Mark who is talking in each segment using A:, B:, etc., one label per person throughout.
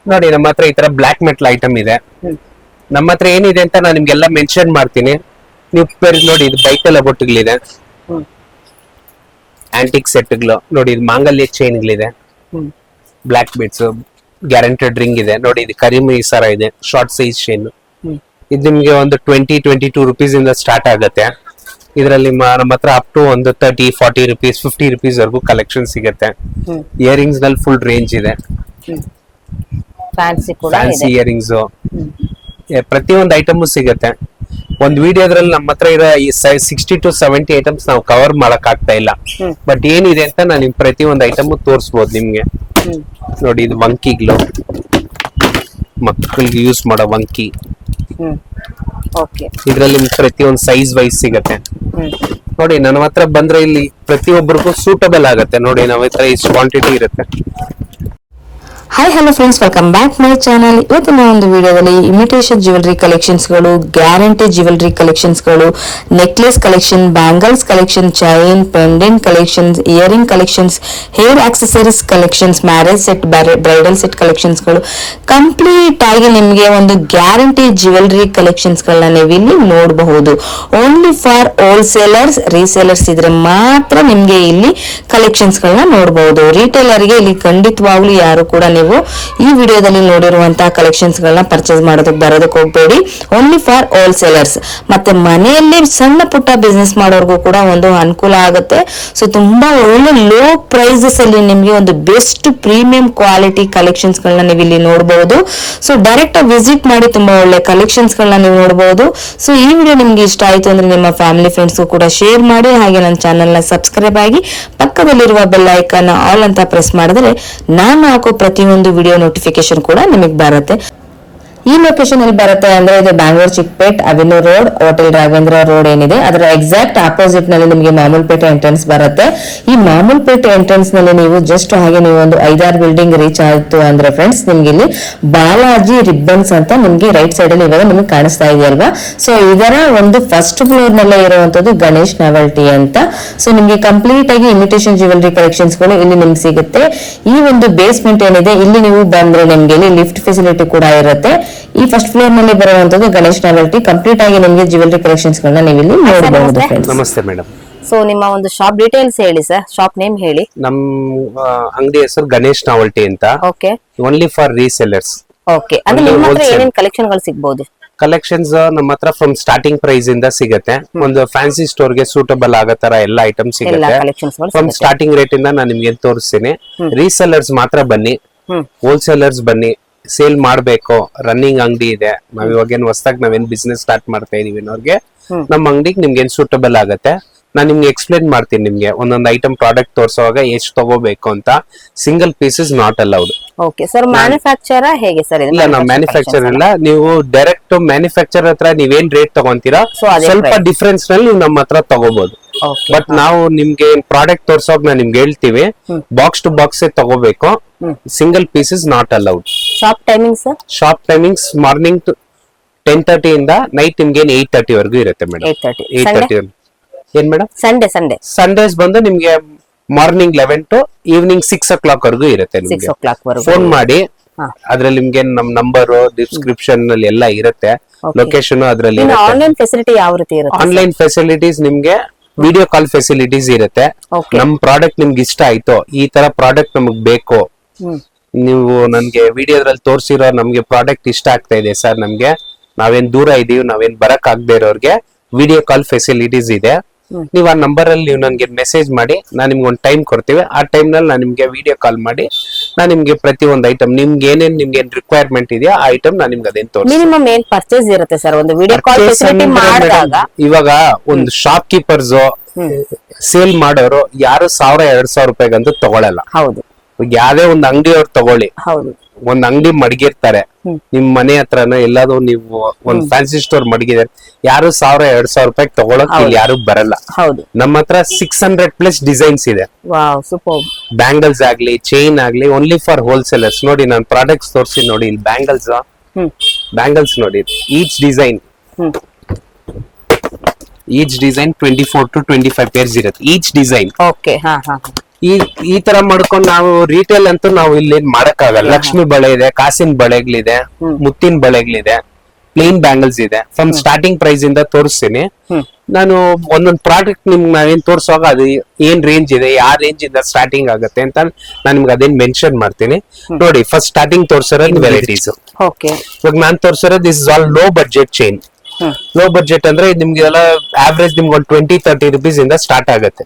A: ನೋಡಿ ನಮ್ಮ ಹತ್ರ ಈ ತರ ಬ್ಲಾಕ್ ಮೆಟಲ್ ಐಟಮ್ ಇದೆ. ನಮ್ಮ ಹತ್ರ ಏನಿದೆ ಅಂತ ನಾನು ನಿಮ್ಗೆಲ್ಲ ಮೆನ್ಷನ್ ಮಾಡ್ತೀನಿ. ನೀವು ನೋಡಿ ಇದು ಬೈಕಲ್ ಬೊಟ್ಟುಗಳಿದೆ, ಆಂಟಿಕ್ ಸೆಟ್ಗಳು ನೋಡಿ, ಇದು ಮಾಂಗಲ್ಯ ಚೈನ್ಗಳಿದೆ, ಬ್ಲಾಕ್ ಬಿಟ್ಸ್, ಗ್ಯಾರಂಟೆಡ್ ರಿಂಗ್ ಇದೆ ನೋಡಿ, ಇದು ಕರಿಮಿ ಸರ ಇದೆ, ಶಾರ್ಟ್ ಸೈಜ್ ಚೈನ್. ಇದು ನಿಮ್ಗೆ ಒಂದು 20-22 rupees ಇಂದ ಸ್ಟಾರ್ಟ್ ಆಗುತ್ತೆ. ಇದರಲ್ಲಿ ನಮ್ಮ ಹತ್ರ ಅಪ್ ಟು ಒಂದು 30-40 rupees 50 rupees ವರೆಗೂ ಕಲೆಕ್ಷನ್ ಸಿಗುತ್ತೆ. ಇಯರಿಂಗ್ಸ್ ನಲ್ಲಿ ಫುಲ್ ರೇಂಜ್ ಇದೆ, ಫ್ಯಾನ್ಸಿ ಇಯರಿಂಗ್ಸ್, ಪ್ರತಿಯೊಂದು ಐಟಮ್ ಸಿಗುತ್ತೆ. ಒಂದು ವಿಡಿಯೋದ್ರಲ್ಲಿ ನಮ್ಮ ಹತ್ರ ಇರೋ ಈ 60 to 70 ಐಟಮ್ಸ್ ನಾವು ಕವರ್ ಮಾಡಕ್ ಆಗ್ತಾ ಇಲ್ಲ. ಬಟ್ ಏನಿದೆ ಅಂತ ನಾನು ನಿಮ್ ಪ್ರತಿಯೊಂದು ಐಟಮ್ ತೋರಿಸಬಹುದು ನಿಮ್ಗೆ. ನೋಡಿ ಇದು ವಂಕಿಗಳು, ಮಕ್ಕಳಿಗೆ ಯೂಸ್ ಮಾಡೋ ವಂಕಿ. ಇದ್ರಲ್ಲಿ ಪ್ರತಿಯೊಂದು ಸೈಜ್ ವೈಸ್ ಸಿಗತ್ತೆ. ನೋಡಿ ನನ್ನ ಹತ್ರ ಬಂದ್ರೆ ಇಲ್ಲಿ ಪ್ರತಿಯೊಬ್ಬರಿಗೂ ಸೂಟಬಲ್ ಆಗತ್ತೆ. ನೋಡಿ ನಮ್ಮ ಹತ್ರ ಇಷ್ಟು ಕ್ವಾಂಟಿಟಿ ಇರುತ್ತೆ.
B: Hi hello friends, welcome back my channel. ಇವತ್ತಿನ ಒಂದು ವಿಡಿಯೋದಲ್ಲಿ ಇಮಿಟೇಷನ್ ಜ್ಯುವೆಲರಿ ಕಲೆಕ್ಷನ್ಸ್ಗಳು, ಗ್ಯಾರಂಟಿ ಜ್ಯುವೆಲರಿ ಕಲೆಕ್ಷನ್ಸ್ಗಳು, necklace collection, bangles collection, chain, pendant collections, earring collections, hair accessories collections, marriage set, bridal set ಕಲೆಕ್ಷನ್ಸ್ಗಳು, ಕಂಪ್ಲೀಟ್ ಆಗಿ ನಿಮಗೆ ಒಂದು ಗ್ಯಾರಂಟಿ ಜ್ಯುವೆಲರಿ ಕಲೆಕ್ಷನ್ಸ್ಗಳನ್ನ ನೀವು ಇಲ್ಲಿ ನೋಡಬಹುದು. ಓನ್ಲಿ ಫಾರ್ ಹೋಲ್ಸೇಲರ್ಸ್, ರೀಸೇಲರ್ಸ್ ಇದ್ರೆ ಮಾತ್ರ ನಿಮ್ಗೆ ಇಲ್ಲಿ ಕಲೆಕ್ಷನ್ಸ್ಗಳನ್ನ ನೋಡಬಹುದು. ರಿಟೇಲರ್ಗೆ ಇಲ್ಲಿ ಖಂಡಿತವಾಗ್ಲೂ ಯಾರು ಕೂಡ ನೀವು ಈ ವಿಡಿಯೋದಲ್ಲಿ ನೋಡಿರುವಂತಹ ಕಲೆಕ್ಷನ್ಸ್ ಗಳನ್ನ ಪರ್ಚೇಸ್ ಮಾಡೋದಕ್ಕೆ ಬರೋದಕ್ಕೆ ಹೋಗಬೇಡಿ. Only for wholesalers. ಮತ್ತೆ ಮನೆಯಲ್ಲಿ ಸಣ್ಣ ಪುಟ್ಟ ಬಿಸ್ನೆಸ್ ಮಾಡೋರ್ಗೂ ಕೂಡ ಒಂದು ಅನುಕೂಲ ಆಗುತ್ತೆ. ಸೊ ತುಂಬಾ ಒಳ್ಳೆ ಲೋ ಪ್ರೈಸಸ್ ಅಲ್ಲಿ ನಿಮ್ಗೆ ಒಂದು ಬೆಸ್ಟ್ ಪ್ರೀಮಿಯಂ ಕ್ವಾಲಿಟಿ ಕಲೆಕ್ಷನ್ಸ್ ಗಳನ್ನ ನೀವು ಇಲ್ಲಿ ನೋಡಬಹುದು. ಸೊ ಡೈರೆಕ್ಟ್ ಆಗಿ ವಿಸಿಟ್ ಮಾಡಿ ತುಂಬಾ ಒಳ್ಳೆ ಕಲೆಕ್ಷನ್ಸ್ ಗಳನ್ನ ನೀವು ನೋಡಬಹುದು. ಸೊ ಈ ವಿಡಿಯೋ ನಿಮ್ಗೆ ಇಷ್ಟ ಆಯ್ತು ಅಂದ್ರೆ ನಿಮ್ಮ ಫ್ಯಾಮಿಲಿ ಫ್ರೆಂಡ್ಸ್ ಕೂಡ ಶೇರ್ ಮಾಡಿ. ಹಾಗೆ ನನ್ನ ಚಾನೆಲ್ ನ ಸಬ್ಸ್ಕ್ರೈಬ್ ಆಗಿ ಪಕ್ಕದಲ್ಲಿರುವ ಬೆಲ್ ಐಕಾನ್ ಆಲ್ ಅಂತ ಪ್ರೆಸ್ ಮಾಡಿದ್ರೆ ನಾನು ಹಾಕೋ ಪ್ರತಿಯೊಂದು ವಿಡಿಯೋ ನೋಟಿಫಿಕೇಶನ್ ಕೂಡ ನಿಮಗೆ ಬರುತ್ತೆ. ಈ ಲೊಕೇಶನ್ ಅಲ್ಲಿ ಬರುತ್ತೆ ಅಂದ್ರೆ ಇದು Bangalore Chickpet avenue road, hotel Raghavendra road ಏನಿದೆ ಅದರ ಎಕ್ಸಾಕ್ಟ್ ಆಪೋಸಿಟ್ ನಲ್ಲಿ ನಿಮಗೆ ಮಾಮೂಲ್ಪೇಟೆ ಎಂಟ್ರೆನ್ಸ್ ಬರುತ್ತೆ. ಈ ಮಾಮೂಲ್ಪೇಟೆ ಎಂಟ್ರೆನ್ಸ್ ನಲ್ಲಿ ನೀವು ಜಸ್ಟ್ ಹಾಗೆ ನೀವು ಒಂದು 5-6 ಬಿಲ್ಡಿಂಗ್ ರೀಚ್ ಆಯ್ತು ಅಂದ್ರೆ ಫ್ರೆಂಡ್ಸ್, ನಿಮ್ಗೆ ಇಲ್ಲಿ ಬಾಲಾಜಿ ರಿಬ್ಬನ್ಸ್ ಅಂತ ನಿಮ್ಗೆ ರೈಟ್ ಸೈಡ್ ಅಲ್ಲಿ ಇವಾಗ ನಿಮ್ಗೆ ಕಾಣಿಸ್ತಾ ಇದೆಯಲ್ವಾ. ಸೊ ಇದರ ಒಂದು ಫಸ್ಟ್ ಫ್ಲೋರ್ ನಲ್ಲೇ ಇರುವಂತದ್ದು ಗಣೇಶ್ ನಾವೆಲ್ಟಿ ಅಂತ. ಸೊ ನಿಮ್ಗೆ ಕಂಪ್ಲೀಟ್ ಆಗಿ ಇಮಿಟೇಷನ್ ಜ್ಯುವೆಲರಿ ಕಲೆಕ್ಷನ್ಸ್ ಗಳು ಇಲ್ಲಿ ನಿಮ್ಗೆ ಸಿಗುತ್ತೆ. ಈ ಒಂದು ಬೇಸ್ಮೆಂಟ್ ಏನಿದೆ ಇಲ್ಲಿ ನೀವು ಬಂದ್ರೆ ನಿಮ್ಗೆ ಇಲ್ಲಿ ಲಿಫ್ಟ್ ಫೆಸಿಲಿಟಿ ಕೂಡ ಇರುತ್ತೆ. ಈ ಫಸ್ಟ್ ಫ್ಲೋರ್ ನಲ್ಲಿ ಬರುವಂತದ್ದು ಗಣೇಶ್ ನಾವೆಲ್ಟಿ. ಕಂಪ್ಲೀಟ್ ಆಗಿ ನಿಮಗೆ ಜ್ಯುವೆಲರಿ ಕಲೆಕ್ಷನ್ಸ್ ಗಳನ್ನ ನೀವು ಇಲ್ಲಿ ನೋಡಬಹುದು.
A: ನಮಸ್ತೆ ಮೇಡಮ್.
C: ಸೊ ನಿಮ್ಮ ಒಂದು ಶಾಪ್ ಡೀಟೇಲ್ಸ್ ಹೇಳಿ ಸರ್, ಶಾಪ್ ನೇಮ್ ಹೇಳಿ.
A: ನಮ್ಮ ಅಂಗಡಿ ಹೆಸರು ಗಣೇಶ್ ನಾವೆಲ್ಟಿ ಅಂತ.
C: Okay.
A: Only for resellers.
C: Okay. ಅಂದ್ರೆ ನಿಮ್ಮ ಹತ್ರ ಏನೇನ್ ಕಲೆಕ್ಷನ್ ಗಳು ಸಿಗಬಹುದು?
A: ಕಲೆಕ್ಷನ್ಸ್ ನಮ್ಮ ಹತ್ರ ಫ್ರಮ್ ಸ್ಟಾರ್ಟಿಂಗ್ ಪ್ರೈಸ್ ಇಂದ ಸಿಗುತ್ತೆ. ಒಂದು ಫ್ಯಾನ್ಸಿ ಸ್ಟೋರ್ ಗೆ ಸೂಟಬಲ್ ಆಗೋ ತರ ಎಲ್ಲ ಐಟಮ್ ಸಿಗುತ್ತೆ. ಫ್ರಮ್ ಸ್ಟಾರ್ಟಿಂಗ್ ರೇಟ್ ಇಂದ ನಾನು ನಿಮ್ಗೆ ತೋರಿಸ್ತೀನಿ. ರೀಸೆಲ್ಲರ್ಸ್ ಮಾತ್ರ ಬನ್ನಿ, ಹೋಲ್ಸೇಲರ್ಸ್ ಬನ್ನಿ. ಸೇಲ್ ಮಾಡ್ಬೇಕು, ರನ್ನಿಂಗ್ ಅಂಗಡಿ ಇದೆ, ನಾವ್ ಇವಾಗೇನು ಹೊಸದಾಗಿ ನಾವೇನ್ ಬಿಸ್ನೆಸ್ ಸ್ಟಾರ್ಟ್ ಮಾಡ್ತಾ ಇದೀವಿ ಅನ್ನೋರ್ಗೆ ನಮ್ಮ ಅಂಗಡಿಗೆ ನಿಮ್ಗೆ ಏನ್ ಸೂಟಬಲ್ ಆಗತ್ತೆ ನಾನು ನಿಮ್ಗೆ ಎಕ್ಸ್ಪ್ಲೇನ್ ಮಾಡ್ತೀನಿ. ನಿಮ್ಗೆ ಒಂದೊಂದು ಐಟಮ್ ಪ್ರಾಡಕ್ಟ್ ತೋರಿಸುವಾಗ ಎಷ್ಟು ತಗೋಬೇಕು ಅಂತ. Single pieces not allowed.
C: Okay sir. Manufacture ಹೇಗೆ ಸರ್?
A: ಇಲ್ಲ, ನಾವು ಮ್ಯಾನುಫ್ಯಾಕ್ಚರ್ ಇಲ್ಲ. ನೀವು ಡೈರೆಕ್ಟ್ ಮ್ಯಾನುಫ್ಯಾಕ್ಚರ್ ಹತ್ರ ನೀವೇನ್ ರೇಟ್ ತಗೊಂತೀರಾ ಸ್ವಲ್ಪ ಡಿಫ್ರೆನ್ಸ್ ನಲ್ಲಿ ನೀವು ನಮ್ಮ ಹತ್ರ ತಗೋಬಹುದು. ಬಟ್ ನಾವು ನಿಮ್ಗೆ ಪ್ರಾಡಕ್ಟ್ ತೋರ್ಸೋಕ್ ನಾವು ನಿಮ್ಗೆ ಹೇಳ್ತೀವಿ, ಬಾಕ್ಸ್ ಟು ಬಾಕ್ಸ್ ತಗೋಬೇಕು. Single pieces not allowed.
C: Shop timing sir? Shop
A: timings morning 10:30 ಇಂದ ನೈಟ್ ನಿಮ್ಗೆ 8:30 ವರೆಗೂ ಇರುತ್ತೆ ಮೇಡಮ್. 8:30 ಏನ್ ಮೇಡಮ್? ಸಂಡೇಸ್ ಬಂದು ನಿಮ್ಗೆ ಮಾರ್ನಿಂಗ್ 11 to ಈವ್ನಿಂಗ್ 6 o'clock ವರೆಗೂ ಇರುತ್ತೆ. ಫೋನ್ ಮಾಡಿ, ಅದ್ರಲ್ಲಿ ನಿಮ್ಗೆ ನಮ್ ನಂಬರ್ ಡಿಸ್ಕ್ರಿಪ್ಷನ್ ಅಲ್ಲಿ ಎಲ್ಲ ಇರುತ್ತೆ, ಲೊಕೇಶನ್ ಅದ್ರಲ್ಲಿ.
C: ಆನ್ಲೈನ್ ಫೆಸಿಲಿಟಿ ಯಾವ ರೀತಿ ಇರುತ್ತೆ?
A: ಆನ್ಲೈನ್ ಫೆಸಿಲಿಟೀಸ್ ನಿಮ್ಗೆ ವಿಡಿಯೋ ಕಾಲ್ ಫೆಸಿಲಿಟೀಸ್ ಇರುತ್ತೆ. ನಮ್ ಪ್ರಾಡಕ್ಟ್ ನಿಮ್ಗೆ ಇಷ್ಟ ಆಯ್ತು, ಈ ತರ ಪ್ರಾಡಕ್ಟ್ ನಮಗ್ ಬೇಕು, ನೀವು ನನ್ಗೆ ವಿಡಿಯೋದ್ರಲ್ಲಿ ತೋರಿಸಿರೋ ನಮ್ಗೆ ಪ್ರಾಡಕ್ಟ್ ಇಷ್ಟ ಆಗ್ತಾ ಇದೆ ಸರ್, ನಮ್ಗೆ ನಾವೇನ್ ದೂರ ಇದೀವಿ, ನಾವೇನ್ ಬರಕ್ ಆಗದೆ ಇರೋರ್ಗೆ ವಿಡಿಯೋ ಕಾಲ್ ಫೆಸಿಲಿಟೀಸ್ ಇದೆ. ನೀವು ಆ ನಂಬರ್ ಅಲ್ಲಿ ನೀವು ನನ್ಗೆ ಮೆಸೇಜ್ ಮಾಡಿ, ನಾನು ನಿಮ್ಗೆ ಒಂದು ಟೈಮ್ ಕೊಡ್ತೀವಿ. ಆ ಟೈಮ್ ನಲ್ಲಿ ನಾನು ನಿಮ್ಗೆ ವಿಡಿಯೋ ಕಾಲ್ ಮಾಡಿ ನಾನು ನಿಮ್ಗೆ ಪ್ರತಿ ಒಂದು ಐಟಮ್ ನಿಮ್ಗೆ ಏನೇನ್ ರಿಕ್ವೈರ್ಮೆಂಟ್ ಇದೆಯಾ ಆ ಐಟಮ್ ನಾನು ನಿಮ್ಗೆ ಅದೇನ್ ತೋರಿಸ್ತೀನಿ.
C: ಮಿನಿಮಮ್ ಏನ್ ಪರ್ಚೇಸ್ ಇರುತ್ತೆ ಸರ್ ಒಂದು ವಿಡಿಯೋ ಕಾಲ್ ಫೆಸಿಲಿಟಿ ಮಾಡಿದಾಗ?
A: ಇವಾಗ ಒಂದು ಶಾಪ್ ಕೀಪರ್ಸ್ ಸೇಲ್ ಮಾಡೋರು ಯಾರು 1000-2000 ರೂಪಾಯಿಗಂತೂ ತಗೊಳಲ್ಲ.
C: ಹೌದು.
A: ಯಾವ್ದೇ ಒಂದು ಅಂಗಡಿಯವ್ರು ತಗೊಳ್ಳಿ, ಒಂದ್ ಅಂಗಡಿ ಮಡಗಿರ್ತಾರೆ ನಿಮ್ ಮನೆ ಹತ್ರನ ಎಲ್ಲಾದ್ರೂ ನೀವು ಒಂದ್ ಫ್ಯಾನ್ಸಿ ಸ್ಟೋರ್ ಮಡಗಿದಾರೆ, ಯಾರು 1000-2000 ರೂಪಾಯಿ ತಗೊಳಕ್ ಇಲ್ಲಿ ಯಾರು ಬರಲ್ಲ. ನಮ್ಮ ಹತ್ರ 600+ ಡಿಸೈನ್ಸ್ ಇದೆ. ಬ್ಯಾಂಗಲ್ಸ್ ಆಗ್ಲಿ, ಚೈನ್ ಆಗ್ಲಿ, ಓನ್ಲಿ ಫಾರ್ ಹೋಲ್ಸೇಲರ್ಸ್. ನೋಡಿ ನಾನು ಪ್ರಾಡಕ್ಟ್ಸ್ ತೋರಿಸಿ ನೋಡಿ, ಇಲ್ಲಿ ಬ್ಯಾಂಗಲ್ಸ್ ನೋಡಿ, ಈಚ್ ಡಿಸೈನ್ 24 to 25 pairs ಇರುತ್ತೆ ಈಚ್ ಡಿಸೈನ್.
C: ಓಕೆ.
A: ಈ ತರ ಮಾಡ್ಕೊಂಡು ನಾವು ರಿಟೇಲ್ ಅಂತೂ ನಾವು ಇಲ್ಲಿ ಮಾಡಕ್ಕಾಗಲ್ಲ. ಲಕ್ಷ್ಮಿ ಬಳೆ ಇದೆ, ಕಾಸಿನ ಬಳೆಗಳಿದೆ, ಮುತ್ತಿನ ಬಳೆಗಳಿದೆ, ಪ್ಲೇನ್ ಬ್ಯಾಂಗಲ್ಸ್ ಇದೆ. ಫ್ರಮ್ ಸ್ಟಾರ್ಟಿಂಗ್ ಪ್ರೈಸ್ ಇಂದ ತೋರಿಸ್ತೀನಿ ನಾನು. ಒಂದೊಂದು ಪ್ರಾಡಕ್ಟ್ ನಿಮ್ಗೆ ನಾವೇನ್ ತೋರ್ಸುವಾಗ ಅದು ಏನ್ ರೇಂಜ್ ಇದೆ, ಯಾವ ರೇಂಜ್ ಇಂದ ಸ್ಟಾರ್ಟಿಂಗ್ ಆಗುತ್ತೆ ಅಂತ ನಾನು ನಿಮ್ಗೆ ಅದೇನ್ ಮೆನ್ಷನ್ ಮಾಡ್ತೀನಿ. ನೋಡಿ, ಫಸ್ಟ್ ಸ್ಟಾರ್ಟಿಂಗ್ ತೋರ್ಸಿರೋದು ವೆರೈಟೀಸ್. ಇವಾಗ ನಾನ್ ತೋರ್ಸಿರೋದು this is all low budget chain. Low budget ಅಂದ್ರೆ ನಿಮ್ಗೆಲ್ಲ ಆವರೇಜ್ ನಿಮ್ಗೆ ಒಂದು 20-30 rupees ಇಂದ ಸ್ಟಾರ್ಟ್ ಆಗುತ್ತೆ.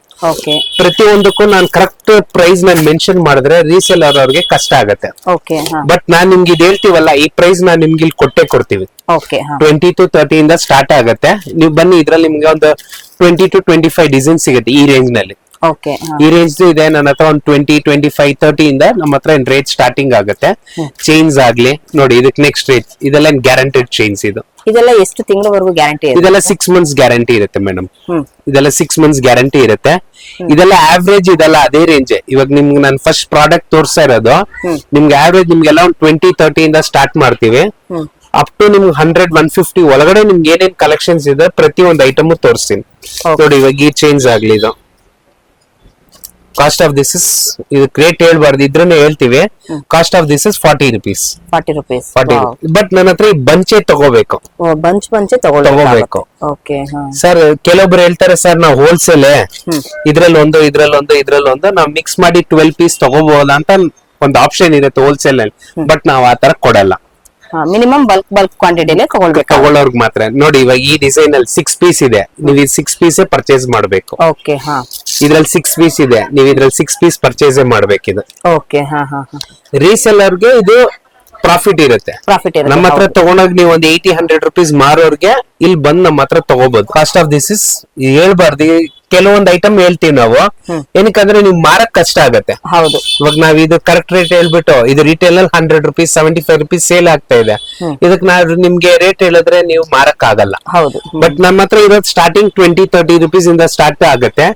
A: ಪ್ರತಿಯೊಂದಕ್ಕೂ ನಾನು ಕರೆಕ್ಟ್ ಪ್ರೈಸ್ ನಾನು ಮೆನ್ಷನ್ ಮಾಡಿದ್ರೆ ರೀಸೇಲರ್ ಅವ್ರಿಗೆ ಕಷ್ಟ ಆಗುತ್ತೆ. ಬಟ್ ನಾನ್ ನಿಮ್ಗೆ ಇದು ಹೇಳ್ತೀವಲ್ಲ, ಈ ಪ್ರೈಸ್ ನಾನ್ ನಿಮ್ಗೆ ಇಲ್ಲಿ ಕೊಡ್ತೀವಿ. 20-30 ಇಂದ ಸ್ಟಾರ್ಟ್ ಆಗುತ್ತೆ. ನೀವು ಬನ್ನಿ, ಇದ್ರಲ್ಲಿ ನಿಮ್ಗೆ ಒಂದು 20-25 ಡಿಸೈನ್ ಸಿಗುತ್ತೆ ಈ ರೇಂಜ್ ನಲ್ಲಿ. ಈ ರೇಂಜ್ ಇದೆ ನನ್ನ ಹತ್ರ. ಒಂದು 20-25-30 ಇಂದ ನಮ್ಮ ಹತ್ರ ರೇಟ್ ಸ್ಟಾರ್ಟಿಂಗ್ ಆಗುತ್ತೆ. ಚೈನ್ಸ್ ಆಗ್ಲಿ ನೋಡಿ, ಇದಕ್ಕೆ ನೆಕ್ಸ್ಟ್ ರೇಟ್ ಇದೆಲ್ಲ ಗ್ಯಾರಂಟೆಡ್ ಚೈನ್ಸ್.
C: ಇದೆಲ್ಲ ಎಷ್ಟು ತಿಂಗಳವರೆಗೂ ಗ್ಯಾರಂಟಿ?
A: ಇದೆಲ್ಲ 6 months ಗ್ಯಾರಂಟಿ ಇರುತ್ತೆ ಮೇಡಮ್. ಇದೆಲ್ಲ 6 months ಗ್ಯಾರಂಟಿ ಇರುತ್ತೆ. ಇದೆಲ್ಲ ಆವರೇಜ್ ಇದೆಲ್ಲ ಅದೇ ರೇಂಜ್. ಇವಾಗ ನಿಮ್ಗೆ ನಾನು ಫಸ್ಟ್ ಪ್ರಾಡಕ್ಟ್ ತೋರ್ಸ್ತಾ ಇರೋದು ನಿಮ್ಗೆ ಆವರೇಜ್ ನಿಮ್ಗೆಲ್ಲ ಒಂದು 20-30 ಇಂದ ಸ್ಟಾರ್ಟ್ ಮಾಡ್ತೀವಿ. ಅಪ್ ಟು ನಿಮ್ಗೆ 100-150 ಒಳಗಡೆ ನಿಮ್ಗೆ ಏನೇನ್ ಕಲೆಕ್ಷನ್ಸ್ ಇದೆ ಪ್ರತಿ ಒಂದು ಐಟಮ್ ತೋರಿಸ್ತೀನಿ. ನೋಡಿ, ಇವಾಗ ಈ ಚೈನ್ಸ್ ಆಗ್ಲಿ, ಇದು ಕಾಸ್ಟ್ ಆಫ್ ದಿಸ್ ಇಸ್, ಇದು ರೇಟ್ ಹೇಳ್ಬಾರ್ದು, ಇದ್ರನ್ನೇ ಹೇಳ್ತೀವಿ. Cost of this is 40 rupees.
C: 40 rupees.
A: But ನನ್ನ ಹತ್ರ ಈ ಬಂಚೆ ತಗೋಬೇಕು.
C: ಬಂಚೆ
A: ತಗೋಬೇಕು ಸರ್. ಕೆಲವೊಬ್ರು ಹೇಳ್ತಾರೆ ಸರ್ ನಾವು ಹೋಲ್ಸೇಲ್ ಇದ್ರಲ್ಲೊಂದು ನಾವು ಮಿಕ್ಸ್ ಮಾಡಿ 12 piece ತಗೋಬಹುದಾ ಅಂತ ಒಂದು ಆಪ್ಷನ್ ಇರುತ್ತೆ ಹೋಲ್ಸೇಲ್ ಅಲ್ಲಿ. ಬಟ್ ನಾವು ಆ ತರ ಕೊಡಲ್ಲ.
C: ಮಿನಿಮಮ್ ಬಲ್ಕ್ ಕ್ವಾಂಟಿಟಿಲೇ
A: ತಗೊಳ್ಳೋರ್ಗ್ ಮಾತ್ರ. ನೋಡಿ, ಇವಾಗ ಈ ಡಿಸೈನ್ ಅಲ್ಲಿ 6 piece ಇದೆ, ನೀವು ಈ 6 piece ಪರ್ಚೇಸ್ ಮಾಡ್ಬೇಕು. ಇದ್ರಲ್ಲಿ 6 piece ಇದೆ, ನೀವು ಇದ್ರಲ್ಲಿ 6 piece ಪರ್ಚೇಸ್ ಮಾಡ್ಬೇಕಿದೆ. ರೀಸೆಲ್ಲರ್ಗೆ ಇದು ಪ್ರಾಫಿಟ್ ಇರುತ್ತೆ. ನಮ್ಮ ಹತ್ರ ತಗೊಂಡಾಗ ನೀವು ಒಂದು 80-100 rupees ಮಾರೋರ್ಗೆ ಇಲ್ಲಿ ಬಂದ್ ನಮ್ಮ ಹತ್ರ ತಗೋಬಹುದು. ಕಾಸ್ಟ್ ಆಫ್ ದಿಸ್ ಇಸ್ ಹೇಳ್ಬಾರ್ದು, ಕೆಲವೊಂದು ಐಟಮ್ ಹೇಳ್ತೀವಿ ನಾವು. ಏನಕ್ಕಂದ್ರೆ ನೀವು ಮಾರಕ್ ಕಷ್ಟ ಆಗತ್ತೆ.
C: ಹೌದು.
A: ಇವಾಗ ನಾವ್ ಇದು ಕರೆಕ್ಟ್ ರೇಟ್ ಹೇಳ್ಬಿಟ್ಟು ಇದು ರಿಟೇಲ್ ಅಲ್ಲಿ 100 rupees 75 rupees ಸೇಲ್ ಆಗ್ತಾ ಇದೆ. ಇದಕ್ ನಾವು ನಿಮ್ಗೆ ರೇಟ್ ಹೇಳಿದ್ರೆ ನೀವು ಮಾರಕ್ ಆಗಲ್ಲ.
C: ಹೌದು.
A: ಬಟ್ ನಮ್ಮ ಹತ್ರ ಇರೋದು ಸ್ಟಾರ್ಟಿಂಗ್ 20-30 rupees ಇಂದ ಸ್ಟಾರ್ಟ್ ಆಗುತ್ತೆ.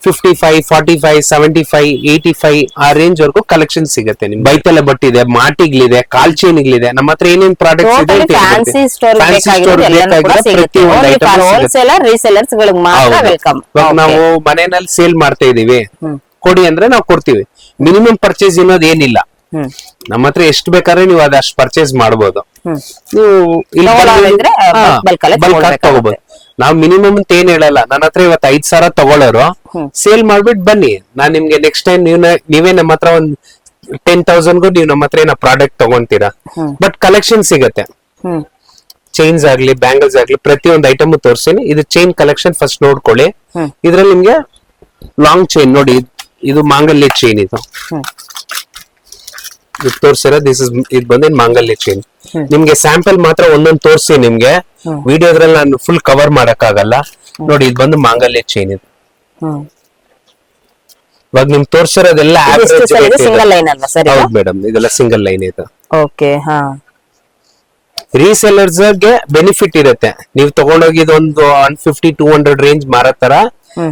A: 55, 45, 75, 85 ಆ ರೇಂಜ್ ವರ್ಗೂ ಕಲೆಕ್ಷನ್ ಸಿಗುತ್ತೆ. ನಿಮ್ ಬೈತೆಲ್ಲ ಬಟ್ಟಿದೆ, ಮಾಟಿಗಳಿದೆ, ಕಾಲ್ ಚೈನ್ಗಳಿದೆ. ನಮ್ಮ ಹತ್ರ ಏನೇನ್ ಪ್ರಾಡಕ್ಟ್ಸ್ ಇದೆ
C: ಫ್ಯಾನ್ಸಿ ಸ್ಟೋರ್
A: ನಾವು ಮನೆಯಲ್ಲಿ ಸೇಲ್ ಮಾಡ್ತಾ ಇದೀವಿ, ಕೊಡಿ ಅಂದ್ರೆ ನಾವು ಕೊಡ್ತೀವಿ. ಮಿನಿಮಮ್ ಪರ್ಚೇಸ್ ಅನ್ನೋದು ಏನಿಲ್ಲ. ನಮ್ಮ ಹತ್ರ ಎಷ್ಟು ಬೇಕಾದ್ರೆ ನೀವು ಅದಷ್ಟು ಪರ್ಚೇಸ್ ಮಾಡಬಹುದು. ನೀವು ತಗೋಬಹುದು. ನಾವು ಮಿನಿಮಮ್ ಅಂತ ಏನ್ ಹೇಳಲ್ಲ. ನನ್ನ ಹತ್ರ ಇವತ್ತು 5,000 ತಗೊಳ್ಳೋರು ಸೇಲ್ ಮಾಡ್ಬಿಟ್ಟು ಬನ್ನಿ, ನಾನ್ ನಿಮ್ಗೆ ನೆಕ್ಸ್ಟ್ ಟೈಮ್ ನೀವೇ ನಮ್ಮ ಹತ್ರ ಒಂದ್ 10,000ಗೂ ನೀವು ನಮ್ಮ ಹತ್ರ ಏನೋ ಪ್ರಾಡಕ್ಟ್ ತಗೊಂತೀರಾ. ಬಟ್ ಕಲೆಕ್ಷನ್ ಸಿಗತ್ತೆ. ಚೈನ್ಸ್ ಆಗ್ಲಿ, ಬ್ಯಾಂಗಲ್ಸ್ ಆಗ್ಲಿ, ಪ್ರತಿಯೊಂದು ಐಟಮ್ ತೋರಿಸ್ತೀನಿ. ಇದು ಚೈನ್ ಕಲೆಕ್ಷನ್ ಫಸ್ಟ್ ನೋಡ್ಕೊಳ್ಳಿ. ಇದ್ರಲ್ಲಿ ನಿಮ್ಗೆ ಲಾಂಗ್ ಚೈನ್ ನೋಡಿ, ಇದು ಮಾಂಗಲ್ಯ ಚೈನ್. ಇದು ತೋರ್ಸಿರೋ ದಿಸ್ ಇಸ್, ಇದು ಬಂದು ಮಾಂಗಲ್ಯ ಚೈನ್. ನಿಮ್ಗೆ ಸ್ಯಾಂಪಲ್ ಮಾತ್ರ ಒಂದೊಂದು ತೋರಿಸಿ. ನಿಮ್ಗೆ ವಿಡಿಯೋದ್ರಲ್ಲಿ ನಾನು ಫುಲ್ ಕವರ್ ಮಾಡಕ್ ಆಗಲ್ಲ. ನೋಡಿ, ಇದು ಬಂದು ಮಾಂಗಲ್ಯ ಚೈನ್. ಇದು ಇವಾಗ ನಿಮ್ ತೋರ್ಸಿರೋದೆಲ್ಲ ಹೌದು ಮೇಡಮ್, ಇದೆಲ್ಲ ಸಿಂಗಲ್ ಲೈನ್. ಇದು ರೀಸೆಲ್ಲರ್ಸ್ ಗೆ ಬೆನಿಫಿಟ್ ಇರುತ್ತೆ. ನೀವು ತಗೊಂಡೋಗಿದ್ ಒಂದು 150-200 ರೇಂಜ್ ಮಾರೋ ತರ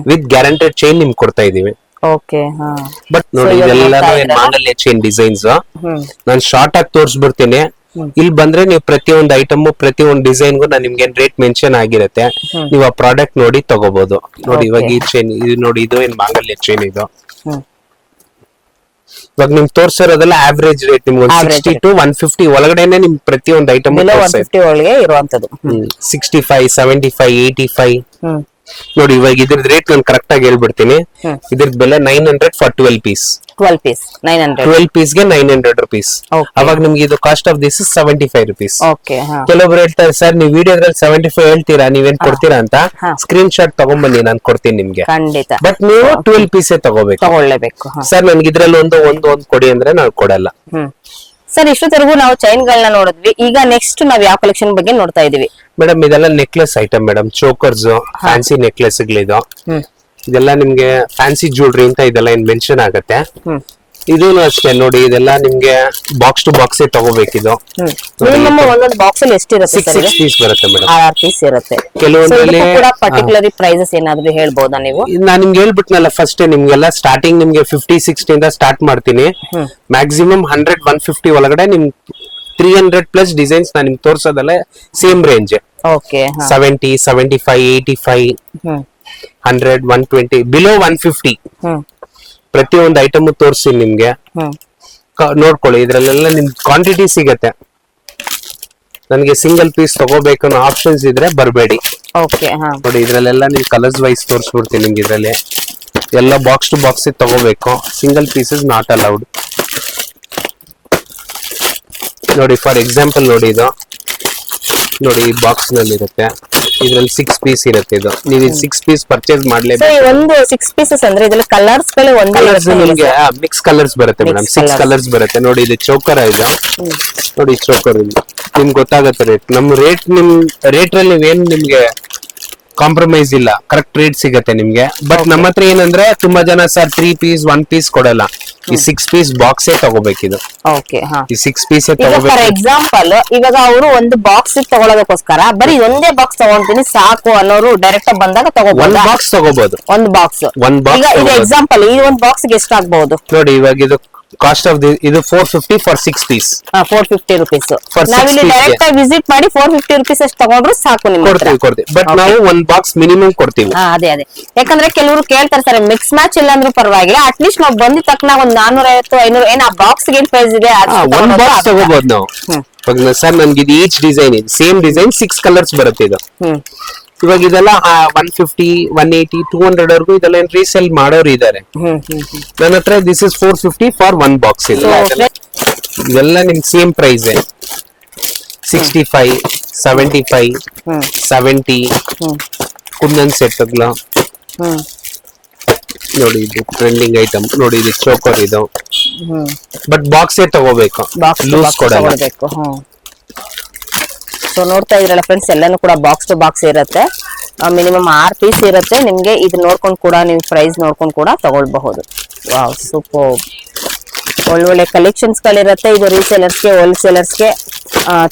A: ವಿತ್ ಗ್ಯಾರಂಟೆಡ್ ಚೈನ್ ನಿಮ್ಗೆ ಕೊಡ್ತಾ ಇದೀವಿ. ಬಟ್ ನೋಡಿ, ಇದೆಲ್ಲ ಮಾಂಗಲ್ಯ ಚೈನ್ ಡಿಸೈನ್ಸ್. ನಾನು ಶಾರ್ಟ್ ಆಗಿ ತೋರಿಸ್ಬಿಡ್ತೀನಿ. ಇಲ್ಲಿ ಬಂದ್ರೆ ನೀವು ಪ್ರತಿಯೊಂದು ಐಟಮ್, ಪ್ರತಿಯೊಂದು ಡಿಸೈನ್ಗೂ ನಾನು ನಿಮ್ಗೆ ರೇಟ್ ಮೆನ್ಷನ್ ಆಗಿರುತ್ತೆ. ನೀವು ಆ ಪ್ರಾಡಕ್ಟ್ ನೋಡಿ ತಗೋಬಹುದು. ನೋಡಿ, ಇವಾಗ ಈ ಚೈನ್ ಇದು ನೋಡಿ, ಇದು ಏನ್ ಮಾಂಗಲ್ಯ ಚೈನ್. ಇದು ಇವಾಗ ನಿಮ್ ತೋರ್ಸಿರೋದೆಲ್ಲ ಆವರೇಜ್ ರೇಟ್. ನಿಮ್ಗೆ 60-150 ಒಳಗಡೆನೆ ನಿಮ್ ಪ್ರತಿಯೊಂದು ಐಟಮ್ 65, 75, 85. ನೋಡಿ, ಇವಾಗ ಇದ್ರದ್ದು ರೇಟ್ ನಾನು ಕರೆಕ್ಟ್ ಆಗಿ ಹೇಳ್ಬಿಡ್ತೀನಿ. ಇದ್ರದ್ದು ಬೆಲೆ 900 for 12 piece. 12 piece ಗೆ 900 rupees. ಅವಾಗ ನಿಮ್ಗೆ ಇದು cost of this is 75 rupees. ಕೆಲವೊಬ್ರು ಹೇಳ್ತಾರೆ ಸರ್ ನೀವು ವಿಡಿಯೋದ್ರಲ್ಲಿ 75 ಹೇಳ್ತೀರಾ, ನೀವೇನ್ ಕೊಡ್ತೀರಾ ಅಂತ. ಸ್ಕ್ರೀನ್ ಶಾಟ್ ತಗೊಂಡ್ಬನ್ನಿ, ನಾನು ಕೊಡ್ತೀನಿ ನಿಮ್ಗೆ. ಬಟ್ ನೀವು 12 piece ತಗೋಬೇಕು. ಸರ್ ನನ್ಗೆ ಇದ್ರಲ್ಲಿ ಒಂದು ಕೊಡಿ ಅಂದ್ರೆ ನಾವು ಕೊಡಲ್ಲ.
C: ಸರ್, ಇಷ್ಟೊತ್ತರೆಗೂ ನಾವು ಚೈನ್ ಗಳನ್ನ ನೋಡಿದ್ವಿ. ಈಗ ನೆಕ್ಸ್ಟ್ ನಾವ್ ಯಾವ ಕಲೆಕ್ಷನ್ ಬಗ್ಗೆ ನೋಡ್ತಾ ಇದೀವಿ
A: ಮೇಡಮ್? ಇದೆಲ್ಲ necklace item madam. Chokers, fancy necklace ಗಳಿದು. ಇದೆಲ್ಲ ನಿಮ್ಗೆ ಫ್ಯಾನ್ಸಿ ಜ್ಯುವೆಲ್ರಿ ಅಂತ ಇದೆಲ್ಲ ಏನ್ ಮೆನ್ಷನ್ ಆಗತ್ತೆ. ಇದೂ ಅಷ್ಟೇ ನೋಡಿ, ಇದೆಲ್ಲ ನಿಮ್ಗೆ ಬಾಕ್ಸ್ ಟು ಬಾಕ್ಸ್ ತಗೋಬೇಕಿದು.
C: ಒಂದೊಂದು ಬಾಕ್ಸ್ ಅಲ್ಲಿ ಎಷ್ಟಿರುತ್ತೆ?
A: 6 piece ಬರುತ್ತೆ ಮೇಡಮ್.
C: 6 piece ಇರುತ್ತೆ.
A: ಕೆಲವೊಂದ್ರಲ್ಲಿ
C: ಪರ್ಟಿಕ್ಯುಲರ್ ಪ್ರೈಸಸ್ ಏನಾದ್ರು ಹೇಳ್ಬೋದಾ ನೀವು?
A: ನಾನ್ ನಿಮ್ಗೆ ಹೇಳ್ಬಿಟ್ನಲ್ಲ ಫಸ್ಟ್, ನಿಮ್ಗೆಲ್ಲ ಸ್ಟಾರ್ಟಿಂಗ್ ನಿಮ್ಗೆ 50-60 ಇಂದ ಸ್ಟಾರ್ಟ್ ಮಾಡ್ತೀನಿ. ಮ್ಯಾಕ್ಸಿಮಮ್ 100-150 ಒಳಗಡೆ ನಿಮ್ 300+ ಡಿಸೈನ್ಸ್ ನಾನು ನಿಮ್ಗೆ ತೋರ್ಸೋದಲ್ಲ ಸೇಮ್ ರೇಂಜ್. 70, 75, 85, 100, 120, ಬಿಲೋ 150. ಪ್ರತಿಯೊಂದು ಐಟಮ್ ತೋರಿಸಿ ನಿಮ್ಗೆ ನೋಡ್ಕೊಳ್ಳಿ. ಇದ್ರಲ್ಲೆಲ್ಲ ನಿಮ್ ಕ್ವಾಂಟಿಟಿ ಸಿಗತ್ತೆ. ನನ್ಗೆ ಸಿಂಗಲ್ ಪೀಸ್ ತಗೋಬೇಕು ಅನ್ನೋ ಆಪ್ಷನ್ಸ್ ಇದ್ರೆ ಬರಬೇಡಿ.
C: ಓಕೆ
A: ನೋಡಿ ಇದ್ರಲ್ಲೆಲ್ಲ ನಿಮ್ ಕಲರ್ಸ್ ವೈಸ್ ತೋರಿಸ್ಬಿಡ್ತೀನಿ ನಿಮ್ಗೆ. ಇದ್ರಲ್ಲಿ ಎಲ್ಲ ಬಾಕ್ಸ್ ಟು ಬಾಕ್ಸ್ ತಗೋಬೇಕು. Single pieces not allowed. ನೋಡಿ ಫಾರ್ ಎಕ್ಸಾಂಪಲ್ ನೋಡಿ ಇದು ನೋಡಿ ಈ ಬಾಕ್ಸ್ ನಲ್ಲಿ ಇರುತ್ತೆ. ಇದ್ರಲ್ಲಿ 6 ಪೀಸ್ ಇರುತ್ತೆ. ಇದು ನೀವು 6 ಪೀಸ್ ಪರ್ಚೇಸ್ ಮಾಡ್ಲೇಬೇಕು.
C: ಒಂದು 6 ಪೀಸಸ್ ಅಂದ್ರೆ ಇದ್ರಲ್ಲಿ ಕಲರ್ಸ್ ಗಳು ಒಂದೇ
A: ನಿಮ್ಗೆ ಮಿಕ್ಸ್ ಕಲರ್ಸ್ ಬರುತ್ತೆ ಮೇಡಮ್. 6 ಕಲರ್ಸ್ ಬರುತ್ತೆ. ನೋಡಿ ಇದು ಚೋಕರ್ ಇದು. ನೋಡಿ ಚೋಕರ್ ಇದು ನಿಮ್ಗೆ ಗೊತ್ತಾಗತ್ತೆ ರೇಟ್. ನಮ್ ರೇಟ್ ನಿಮ್ ರೇಟ್ ಅಲ್ಲಿ ನೀವೇನ್ ನಿಮ್ಗೆ ಕಾಂಪ್ರಮೈಸ್ ಇಲ್ಲ. ಕರೆಕ್ಟ್ ರೇಟ್ ಸಿಗತ್ತೆ ನಿಮ್ಗೆ. ಬಟ್ ನಮ್ಮ ಹತ್ರ ಏನಂದ್ರೆ ತುಂಬಾ ಜನ ಸರ್ 3 ಪೀಸ್ 1 ಪೀಸ್ ಕೊಡಲ್ಲ. ಈ 6 ಪೀಸ್ ಬಾಕ್ಸೇ ತಗೋಬೇಕಿದು.
C: ಓಕೆ
A: ಈ 6 ಪೀಸ್
C: ಫಾರ್
A: ತಗೋಬೇಕು.
C: ಎಕ್ಸಾಂಪಲ್ ಇವಾಗ ಅವರು ಒಂದು ಬಾಕ್ಸ್ ತಗೊಳ್ಳೋದಕ್ಕೋಸ್ಕರ ಬರೀ ಒಂದೇ ಬಾಕ್ಸ್ ತಗೊಂತೀನಿ ಸಾಕು ಅನ್ನೋರು ಡೈರೆಕ್ಟ್ ಬಂದಾಗ
A: ಒಂದ್
C: ತಗೋಬಹುದು.
A: ಬಾಕ್ಸ್ ತಗೋಬಹುದು.
C: ಒಂದು ಬಾಕ್ಸ್ ಈಗ ಇದು ಎಕ್ಸಾಂಪಲ್ ಈ ಒಂದು ಬಾಕ್ಸ್ ಗೆ ಎಷ್ಟು ಆಗ್ಬಹುದು
A: ನೋಡಿ ಇವಾಗ ಇದು ಕಾಸ್ಟ್ ಆಫ್ ಇದು 450 ಫಾರ್ 6 ಪೀಸ್.
C: 450 ರುಪೀಸ್.
A: For 6
C: ನಾವಿಲ್ಲಿ
A: piece
C: ಡೈರೆಕ್ಟ್ ಆಗಿ ವಿಸಿಟ್ ಮಾಡಿ 450 ರುಪೀಸ್ ಅಷ್ಟು ತಗೊಂಡ್ರು ಸಾಕು ನಿಮ್ಗೆ.
A: ಕೊಡ್ತೀವಿ. ಬಟ್ ನಾವು ಒಂದ್ ಬಾಕ್ಸ್ ಮಿನಿಮಮ್ ಕೊಡ್ತೀವಿ.
C: ಅದೇ ಯಾಕಂದ್ರೆ ಕೆಲವರು ಕೇಳ್ತಾರೆ ಸರ್ ಮಿಕ್ಸ್ ಮ್ಯಾಚ್ ಇಲ್ಲ ಅಂದ್ರೂ ಪರವಾಗಿಲ್ಲ ಅಟ್ಲೀಸ್ಟ್ ನಾವು ಬಂದಿದ ತಕ್ಷಣ ಒಂದ್ 450 500 ಏನ್ ಆ ಬಾಕ್ಸ್ ಏನ್ ಪ್ರೈಸ್ ಇದೆ
A: ಒಂದ್ ಬಾಕ್ಸ್ ತಗೋಬಹುದು ನಾವು. ಸರ್ ನನ್ಗೆ ಇದು ಈಚ್ ಡಿಸೈನ್ ಇದೆ ಸೇಮ್ ಡಿಸೈನ್ 6 ಕಲರ್ಸ್ ಬರುತ್ತೆ ಇದು. ಇವಾಗ ಇದೆಲ್ಲ 150 180 200 ವರ್ಗು ಇದೆಲ್ಲ ರೀಸೆಲ್ ಮಾಡೋರು ಇದಾರೆ. ನನ್ನ ಹತ್ರ ದಿಸ್ ಇಸ್ 450 ಫಾರ್ 1 ಬಾಕ್ಸ್. ಇದೆಲ್ಲ ನಿಮ್ ಸೇಮ್ ಪ್ರೈಸ್ 65 75 70 ಕುಂದನ್ ಸೆಟ್ ನೋಡಿ ಇದು ಟ್ರೆಂಡಿಂಗ್ ಐಟಮ್. ನೋಡಿ ಇದು ಚೋಕರ್ ಇದು. ಬಟ್ ಬಾಕ್ಸೇ ತಗೋಬೇಕು, ಲೂಸ್ ಕೊಡಲ್ಲ.
C: ಸೊ ನೋಡ್ತಾ ಇದ್ರಲ್ಲ ಫ್ರೆಂಡ್ಸ್ ಎಲ್ಲಾನು ಕೂಡ ಬಾಕ್ಸ್ ಟು ಬಾಕ್ಸ್ ಇರುತ್ತೆ. ಮಿನಿಮಮ್ 6 ಪೀಸ್ ಇರುತ್ತೆ. ನಿಮ್ಗೆ ಇದು ನೋಡ್ಕೊಂಡು ಕೂಡ ನೀವು ಪ್ರೈಸ್ ನೋಡ್ಕೊಂಡು ಕೂಡ ತಗೊಳ್ಬಹುದು. Wow super. ಒಳ್ಳೊಳ್ಳೆ ಕಲೆಕ್ಷನ್ಸ್ ಗಳಿರುತ್ತೆ. ಇದು ರೀಸೇಲರ್ಸ್ಗೆ ಹೋಲ್ಸೇಲರ್ಸ್ಗೆ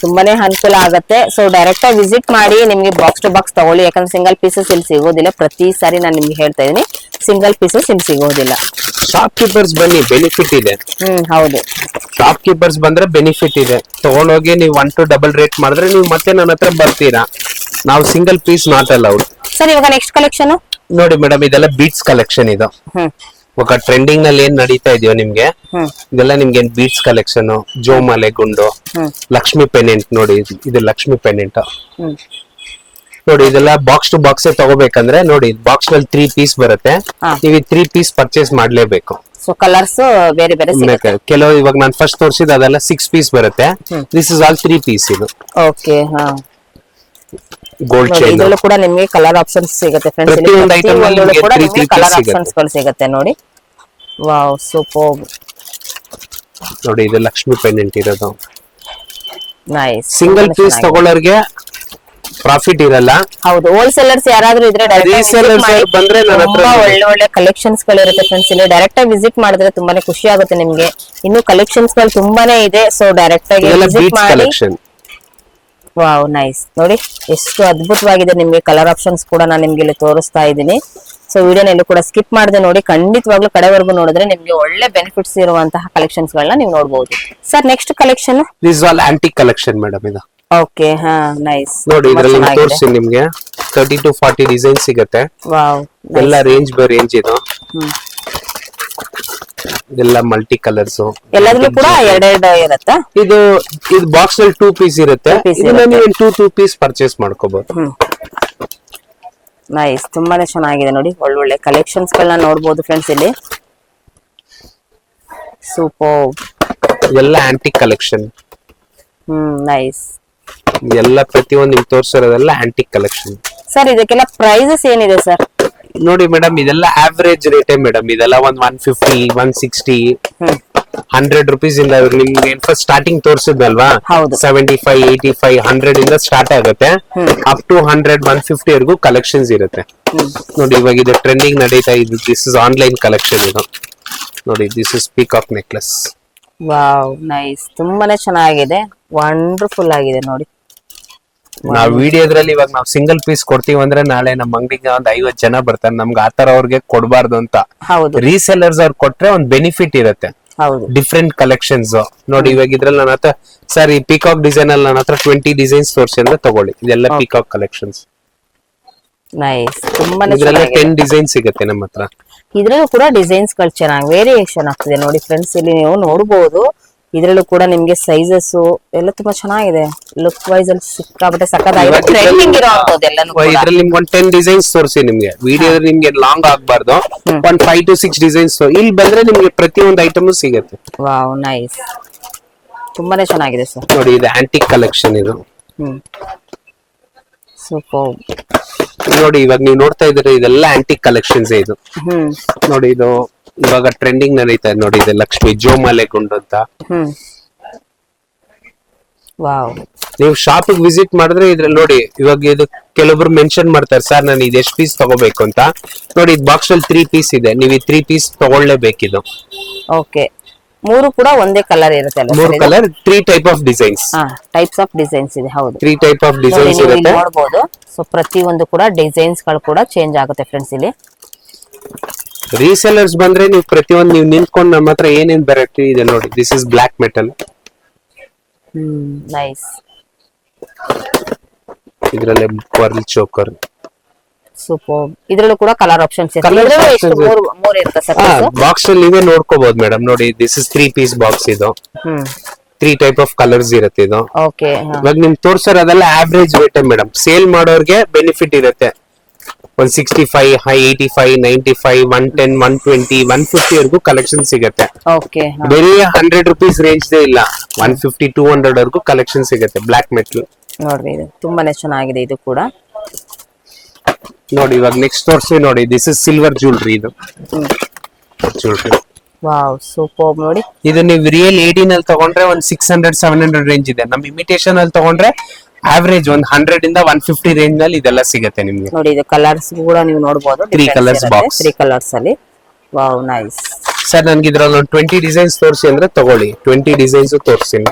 C: ತುಂಬಾನೇ ಅನುಕೂಲ ಆಗುತ್ತೆ. ಸೊ ಡೈರೆಕ್ಟ್ ಆಗಿ ವಿಸಿಟ್ ಮಾಡಿ ನಿಮ್ಗೆ ಬಾಕ್ಸ್ ಟು ಬಾಕ್ಸ್ ತಗೊಳ್ಳಿ. ಯಾಕಂದ್ರೆ ಸಿಂಗಲ್ ಪೀಸಸ್ ಇಲ್ಲಿ ಸಿಗೋದಿಲ್ಲ. ಪ್ರತಿ ಸಾರಿ ನಾನು ನಿಮ್ಗೆ ಹೇಳ್ತಾ ಇದೀನಿ ಸಿಂಗಲ್ ಪೀಸಸ್ ಇಲ್ಲಿ ಸಿಗೋದಿಲ್ಲ.
A: ಶಾಪ್ ಕೀಪರ್ಸ್ ಬನ್ನಿ, ಬೆನಿಫಿಟ್ ಇದೆ.
C: ಹೌದು,
A: ಶಾಪ್ ಕೀಪರ್ಸ್ ಬಂದ್ರೆ ಬೆನಿಫಿಟ್ ಇದೆ. ತಗೊಂಡೋಗಿ ನೀವು 1 to ಡಬಲ್ ರೇಟ್ ಮಾಡಿದ್ರೆ ನೀವು ಮತ್ತೆ ನನ್ನ ಹತ್ರ ಬರ್ತೀರಾ. ನಾವು single piece not allowed.
C: Sir ಇವಾಗ ನೆಕ್ಸ್ಟ್ ಕಲೆಕ್ಷನ್
A: ನೋಡಿ ಮೇಡಮ್ ಇದೆಲ್ಲ ಬೀಟ್ಸ್ ಕಲೆಕ್ಷನ್ ಇದು. ಇವಾಗ ಟ್ರೆಂಡಿಂಗ್ ನಲ್ಲಿ ಏನ್ ನಡೀತಾ ಇದೆಯೋ ನಿಮ್ಗೆ ಇದೆಲ್ಲ ನಿಮ್ಗೆ ಬೀಟ್ಸ್ ಕಲೆಕ್ಷನ್. ಜೋಮಾಲೆ ಗುಂಡು, ಲಕ್ಷ್ಮಿ ಪೆನೆಂಟ್. ನೋಡಿ ಇದು ಲಕ್ಷ್ಮಿ ಪೆನೆಂಟ್. ನೋಡಿ ಇದೆಲ್ಲ ಬಾಕ್ಸ್ ಟು ಬಾಕ್ಸ್ ತಗೋಬೇಕಂದ್ರೆ ನೋಡಿ ಬಾಕ್ಸ್ ನಲ್ಲಿ 3 ಪೀಸ್ ಬರುತ್ತೆ. ನೀವು 3 ಪೀಸ್ ಪರ್ಚೇಸ್ ಮಾಡ್ಲೇಬೇಕು.
C: ಸೊ ಕಲರ್ಸ್ ಬೇರೆ ಬೇರೆ ಸಿಗುತ್ತೆ.
A: ಕೆಲವು ಇವಾಗ ನಾನು ಫಸ್ಟ್ ತೋರಿಸಿದ ಅದೆಲ್ಲ 6 ಪೀಸ್ ಬರುತ್ತೆ. ದಿಸ್ ಇಸ್ ಆಲ್ 3 ಪೀಸ್ ಇದು.
C: ಓಕೆ
A: ಗೋಲ್ಡ್ ಚೈನ್
C: ಇದರಲ್ಲೂ ಕೂಡ ನಿಮಗೆ ಕಲರ್ ಆಪ್ಷನ್ಸ್ ಸಿಗುತ್ತೆ ಫ್ರೆಂಡ್ಸ್.
A: ಪ್ರತಿಯೊಂದು ಐಟಮ್
C: ಇಲ್ಲಿ ಕೂಡ ನಿಮಗೆ ಕಲರ್
A: ಸಿಗುತ್ತೆ.
C: ಆಪ್ಷನ್ಸ್ ಗಳು ಸಿಗುತ್ತೆ ನೋಡಿ. Wow super.
A: ನೋಡಿ ಇದು ಲಕ್ಷ್ಮಿ ಪೆಂಡೆಂಟ್ ಇರೋದು.
C: ನೈಸ್.
A: ಸಿಂಗಲ್ ಪೀಸ್ ತಗೊಳ್ಳೋರ್ಗೆ ಪ್ರಾಫಿಟ್ ಇರಲ್ಲ.
C: ಹೌದು, ಹೋಲ್ಸೇಲರ್ಸ್ ಯಾರಾದ್ರೂ ಇದ್ರೆ
A: ರೀಸೇಲರ್ಸ್ ಬಂದ್ರೆ ನನ್ನ ಹತ್ರ
C: ಒಳ್ಳೆ ಒಳ್ಳೆ ಕಲೆಕ್ಷನ್ಸ್ ಗಳು ಇರುತ್ತೆ ಫ್ರೆಂಡ್ಸ್. ಇಲ್ಲಿ ಡೈರೆಕ್ಟ್ ಆಗಿ ವಿಸಿಟ್ ಮಾಡಿದ್ರೆ ತುಂಬಾನೇ ಖುಷಿ ಆಗುತ್ತೆ ನಿಮ್ಗೆ. ಇನ್ನು ಕಲೆಕ್ಷನ್ಸ್ ಗಳು ತುಂಬಾನೇ ಇದೆ. ಸೊ ಡೈರೆಕ್ಟ್ ಆಗಿ ವಿಸಿಟ್ ಮಾಡಿ.
A: Collection
C: wow nice. ನೋಡಿ ಎಷ್ಟು ಅದ್ಭುತವಾಗಿದೆ. ನಿಮ್ಗೆ ಕಲರ್ ಆಪ್ಷನ್ಸ್ ಕೂಡ ನಾನು ನಿಮ್ಗೆ ಇಲ್ಲಿ ತೋರಿಸ್ತಾ ಇದ್ದೀನಿ. ಸೊ ವಿಡಿಯೋನ ಎಲ್ಲೂ ಕೂಡ ಸ್ಕಿಪ್ ಮಾಡದೆ ನೋಡಿ. ಖಂಡಿತವಾಗ್ಲೂ ಕಡೆವರೆಗೂ ನೋಡಿದ್ರೆ ನಿಮ್ಗೆ ಒಳ್ಳೆ ಬೆನಿಫಿಟ್ಸ್ ಇರುವಂತಹ ಕಲೆಕ್ಷನ್ಸ್ ಗಳನ್ನ ನೀವು ನೋಡಬಹುದು. Sir next collection
A: this all antique collection madam ಇದು.
C: Okay nice.
A: ನೋಡಿ ಇದರಲ್ಲಿ ತೋರಿಸಿ ನಿಮ್ಗೆ 30 to 40 ಡಿಸೈನ್ ಸಿಗುತ್ತೆ.
C: ವಾವ್
A: ಎಲ್ಲ ರೇಂಜ್ ಬೈ ರೇಂಜ್ ಇದು. ಇದೆಲ್ಲ ಮಲ್ಟಿ ಕಲರ್ಸ್.
C: ಎಲ್ಲದಲ್ಲೂ ಕೂಡ ಎರಡೆರಡು ಇರುತ್ತಾ?
A: ಇದು ಬಾಕ್ಸ್ ನಲ್ಲಿ 2 ಪೀಸ್ ಇರುತ್ತೆ. ಇದನ್ನ ನೀವು 2 ಪೀಸ್ ಪರ್ಚೇಸ್ ಮಾಡ್ಕೋಬಹುದು.
C: ನೈಸ್, ತುಂಬಾನೇ ಚೆನ್ನಾಗಿದೆ ನೋಡಿ. ಒಳ್ಳೊಳ್ಳೆ ಕಲೆಕ್ಷನ್ಸ್ ಗಳನ್ನ ನೋಡಬಹುದು ಫ್ರೆಂಡ್ಸ್ ಇಲ್ಲಿ. ಸೂಪರ್.
A: ಎಲ್ಲ ಆಂಟಿಕ್ ಕಲೆಕ್ಷನ್.
C: ನೈಸ್.
A: ಎಲ್ಲ ಪ್ರತಿಯೊಂದು ನಿಮ್ಗೆ ತೋರಿಸಿರೋದೆಲ್ಲ ಆಂಟಿಕ್ ಕಲೆಕ್ಷನ್.
C: ಸರ್ ಇದಕ್ಕೆಲ್ಲ ಪ್ರೈಸಸ್ ಏನಿದೆ ಸರ್?
A: ನೋಡಿ ಮೇಡಮ್ ಇದೆಲ್ಲ ಆವರೇಜ್ ರೇಟೇ ಮೇಡಮ್. ಇದೆಲ್ಲ 150 160 100 ರುಪೀಸ್ ಇಂದ ನಿಮ್ಗೆ ಫಸ್ಟ್ ಸ್ಟಾರ್ಟಿಂಗ್ ತೋರಿಸಿದ್ನಲ್ವಾ 75 85 100 ಇಂದ ಸ್ಟಾರ್ಟ್ ಆಗುತ್ತೆ. ಅಪ್ ಟು 100 150 ವರೆಗೂ ಕಲೆಕ್ಷನ್ಸ್ ಇರುತ್ತೆ. ನೋಡಿ ಇವಾಗ ಇದು ಟ್ರೆಂಡಿಂಗ್ ನಡೀತಾ ಇದು. ದಿಸ್ ಇಸ್ ಆನ್ಲೈನ್ ಕಲೆಕ್ಷನ್ ಇದು. ನೋಡಿ this is peacock necklace.
C: Wow nice, ತುಂಬಾನೇ ಚೆನ್ನಾಗಿದೆ. ವಂಡರ್ಫುಲ್ ಆಗಿದೆ ನೋಡಿ.
A: ನಾವ್ ವಿಡಿಯೋದ್ರಲ್ಲಿ ಇವಾಗ ನಾವು ಸಿಂಗಲ್ ಪೀಸ್ ಕೊಡ್ತೀವಿ ಅಂದ್ರೆ ನಾಳೆ ನಮ್ಮ ಅಂಗಡಿಗೆ ಒಂದ್ 50 ಜನ ಬರ್ತಾರೆ. ನಮ್ಗೆ ಆತರ ಅವ್ರಿಗೆ ಕೊಡಬಾರ್ದು ಅಂತ.
C: ಹೌದು,
A: ರೀಸೆಲ್ಲರ್ಸ್ ಅವ್ರು ಕೊಟ್ರೆ ಒಂದ್ ಬೆನಿಫಿಟ್ ಇರುತ್ತೆ.
C: ಹೌದು,
A: ಡಿಫ್ರೆಂಟ್ ಕಲೆಕ್ಷನ್ಸ್. ನೋಡಿ ಇವಾಗ ಇದ್ರಲ್ಲಿ ನನ್ನ ಹತ್ರ ಸರ್ ಈ ಪೀಕಾಕ್ ಡಿಸೈನ್ ಅಲ್ಲಿ ನನ್ನ ಹತ್ರ 20 ಡಿಸೈನ್ಸ್ ತೋರಿಸಿ ಅಂದ್ರೆ ತಗೊಳ್ಳಿ. ಇದೆಲ್ಲ ಪೀಕಾಕ್ ಕಲೆಕ್ಷನ್ಸ್.
C: ನೈಸ್, ತುಂಬಾನೇ
A: ಇದ್ರಲ್ಲಿ 10 ಡಿಸೈನ್ ಸಿಗುತ್ತೆ ನಮ್ಮ ಹತ್ರ.
C: ಇದ್ರಲ್ಲೂ ಕೂಡ ಡಿಸೈನ್ಸ್ ಗಳು ಚೆನ್ನಾಗಿ ವೇರಿಯೇಷನ್ ಆಗ್ತಿದೆ ನೋಡಿ ಫ್ರೆಂಡ್ಸ್. ಇಲ್ಲಿ ನೀವು ನೋಡಬಹುದು, ಇದ್ರಲ್ಲೂ ಕೂಡ ನಿಮ್ಗೆ ಸೈಜಸ್ ಎಲ್ಲ ತುಂಬಾ ಚೆನ್ನಾಗಿದೆ. ಲುಕ್ ವೈಸ್ ಅಲ್ಲಿ ಸಿಕ್ಕಾಪಟ್ಟೆ ಸಕ್ಕತ್ತಾಗಿದೆ. ಟ್ರೆಂಡಿಂಗ್ ಇರೋಂಥದ್ದು ಎಲ್ಲಾನು ಕೂಡ.
A: ಇದ್ರಲ್ಲಿ ನಿಮ್ಗೆ ಒಂದು 10 ಡಿಸೈನ್ಸ್ ತೋರಿಸಿ ನಿಮ್ಗೆ. ವಿಡಿಯೋ ನಿಮ್ಗೆ ಲಾಂಗ್ ಆಗ್ಬಾರ್ದು, ಒಂದು 5 to 6 ಡಿಸೈನ್ಸ್. ಇಲ್ಲಿ ಬಂದ್ರೆ ನಿಮ್ಗೆ ಪ್ರತಿಯೊಂದು ಐಟಮ್ ಸಿಗುತ್ತೆ.
C: ವಾವ್, ನೈಸ್, ತುಂಬಾನೇ ಚೆನ್ನಾಗಿದೆ ಸರ್.
A: ನೋಡಿ ಇದು ಆಂಟಿಕ್ ಕಲೆಕ್ಷನ್ ಇದು.
C: ಸೂಪರ್.
A: ನೋಡಿ ಇವಾಗ ನೀವು ನೋಡ್ತಾ ಇದ್ರೆ ಇದೆಲ್ಲ ಆಂಟಿಕ್ ಕಲೆಕ್ಷನ್ಸ್ ಇದು. ನೋಡಿ ಇದು ಇವಾಗ ಟ್ರೆಂಡಿಂಗ್ ನಡೀತಾ ಇದೆ ನೋಡಿ. ಇದು ಲಕ್ಷ್ಮಿ ಜೋಮಾಲೆ ಗುಂಡು ಅಂತ.
C: ವಾವ್.
A: ನೀವು ಶಾಪ್ ವಿಸಿಟ್ ಮಾಡಿದ್ರೆ ಇದ್ರಲ್ಲಿ ನೋಡಿ, ಇವಾಗ ಇದು ಕೆಲವೊಬ್ರು ಮೆನ್ಷನ್ ಮಾಡ್ತಾರೆ ಸರ್ ನಾನು ಇದು ಎಷ್ಟು ಪೀಸ್ ತಗೋಬೇಕು ಅಂತ. ನೋಡಿ ಇದು ಬಾಕ್ಸ್ ಅಲ್ಲಿ 3 ಪೀಸ್ ಇದೆ, ನೀವು ಈ 3 ಪೀಸ್ ತಗೊಳ್ಳೇಬೇಕಿದು.
C: ಓಕೆ, 3 ಕೂಡ ಒಂದೇ ಕಲರ್ ಇರುತ್ತೆ ಅಲ್ಲ?
A: 3 colour, 3 type of designs.
C: Types of designs ಇದೆ. ಹೌದು,
A: 3 ಟೈಪ್ ಆಫ್ ಡಿಸೈನ್ಸ್ ಇರುತ್ತೆ.
C: ನೋಡಬಹುದು. ಸೊ ಪ್ರತಿ ಒಂದು ಕೂಡ ಡಿಸೈನ್ಸ್ ಗಳು ಕೂಡ ಚೇಂಜ್ ಆಗುತ್ತೆ ಫ್ರೆಂಡ್ಸ್. ಇಲ್ಲಿ
A: ರೀಸೆಲ್ಲರ್ಸ್ ಬಂದ್ರೆ ನೀವು ಪ್ರತಿಯೊಂದು ನೀವು ನಿಂತ್ಕೊಂಡು ನಮ್ಮ ಹತ್ರ ಏನೇನ್ ವೆರೈಟಿ ಇದೆ ನೋಡಿ. This is black metal.
C: Nice.
A: ಇದ್ರಲ್ಲಿ ಪರ್ಲ್ ಚೋಕರ್.
C: ಸೂಪರ್. ಇದ್ರಲ್ಲೂ ಕೂಡ ಕಲರ್ ಆಪ್ಷನ್ಸ್ ಇದೆ. ಮೂರು ಇರುತ್ತೆ ಸರ್.
A: ಬಾಕ್ಸ್ ಅಲ್ಲಿ ನೀವೇ ನೋಡ್ಕೋಬಹುದು ಮೇಡಮ್. ನೋಡಿ ದಿಸ್ ಇಸ್ 3 ಪೀಸ್ ಬಾಕ್ಸ್ ಇದು. 3 ಟೈಪ್ ಆಫ್ ಕಲರ್ಸ್ ಇರುತ್ತೆ ಇದು.
C: ಓಕೆ,
A: ಇವಾಗ ನಿಮ್ ತೋರ್ಸರ್ ಅದೆಲ್ಲ ಆವರೇಜ್ ರೇಟ್ ಮೇಡಮ್. ಸೇಲ್ ಮಾಡೋರ್ಗೆ ಬೆನಿಫಿಟ್ ಇರುತ್ತೆ. 165, 85, 95, 110, 120, 150 ವರೆಗೂ ಕಲೆಕ್ಷನ್ ಸಿಗುತ್ತೆ.
C: ಓಕೆ,
A: ಬರೀ 100 rupees ರೇಂಜ್ ಇಲ್ಲ, 150, 200 ವರೆಗೂ ಕಲೆಕ್ಷನ್ ಸಿಗುತ್ತೆ. ಬ್ಲಾಕ್ ಮೆಟಲ್
C: ನೋಡ್ರಿ, ಇದು ತುಂಬಾನೇ ಚೆನ್ನಾಗಿದೆ. ಇದು ಕೂಡ
A: ನೋಡಿ. ಇವಾಗ ನೆಕ್ಸ್ಟ್ ತೋರಿಸಿ ನೋಡಿ. ದಿಸ್ ಇಸ್ ಸಿಲ್ವರ್ ಜ್ಯುವೆಲ್ರಿ ಇದು. ಜ್ಯುವೆಲ್ರಿ.
C: Wow, super. ನೋಡಿ
A: ಇದು ನೀವು ರಿಯಲ್ 18 ಅಲ್ಲಿ ತಗೊಂಡ್ರೆ ಒಂದು 600, 700 ರೇಂಜ್ ಇದೆ. ನಮ್ ಇಮಿಟೇಷನ್ ಅಲ್ಲಿ ತಗೊಂಡ್ರೆ ಆವರೇಜ್ 100 ಇಂದ 150 ರೇಂಜ್ ನಲ್ಲಿ ಇದೆಲ್ಲ ಸಿಗುತ್ತೆ ನಿಮ್ಗೆ.
C: ನೋಡಿ ಇದು ಕಲರ್ಸ್ ಕೂಡ ನೀವು ನೋಡಬಹುದು.
A: 3 ಕಲರ್ಸ್ ಬಾಕ್ಸ್.
C: 3 ಕಲರ್ಸ್ ಅಲ್ಲಿ. Wow, nice.
A: ಸರ್ ನನ್ಗೆ ಇದ್ರಲ್ಲಿ ಒಂದು 20 ಡಿಸೈನ್ಸ್ ತೋರಿಸಿ ಅಂದ್ರೆ ತಗೊಳ್ಳಿ. 20 ಡಿಸೈನ್ಸ್ ತೋರಿಸ್ತೀನಿ.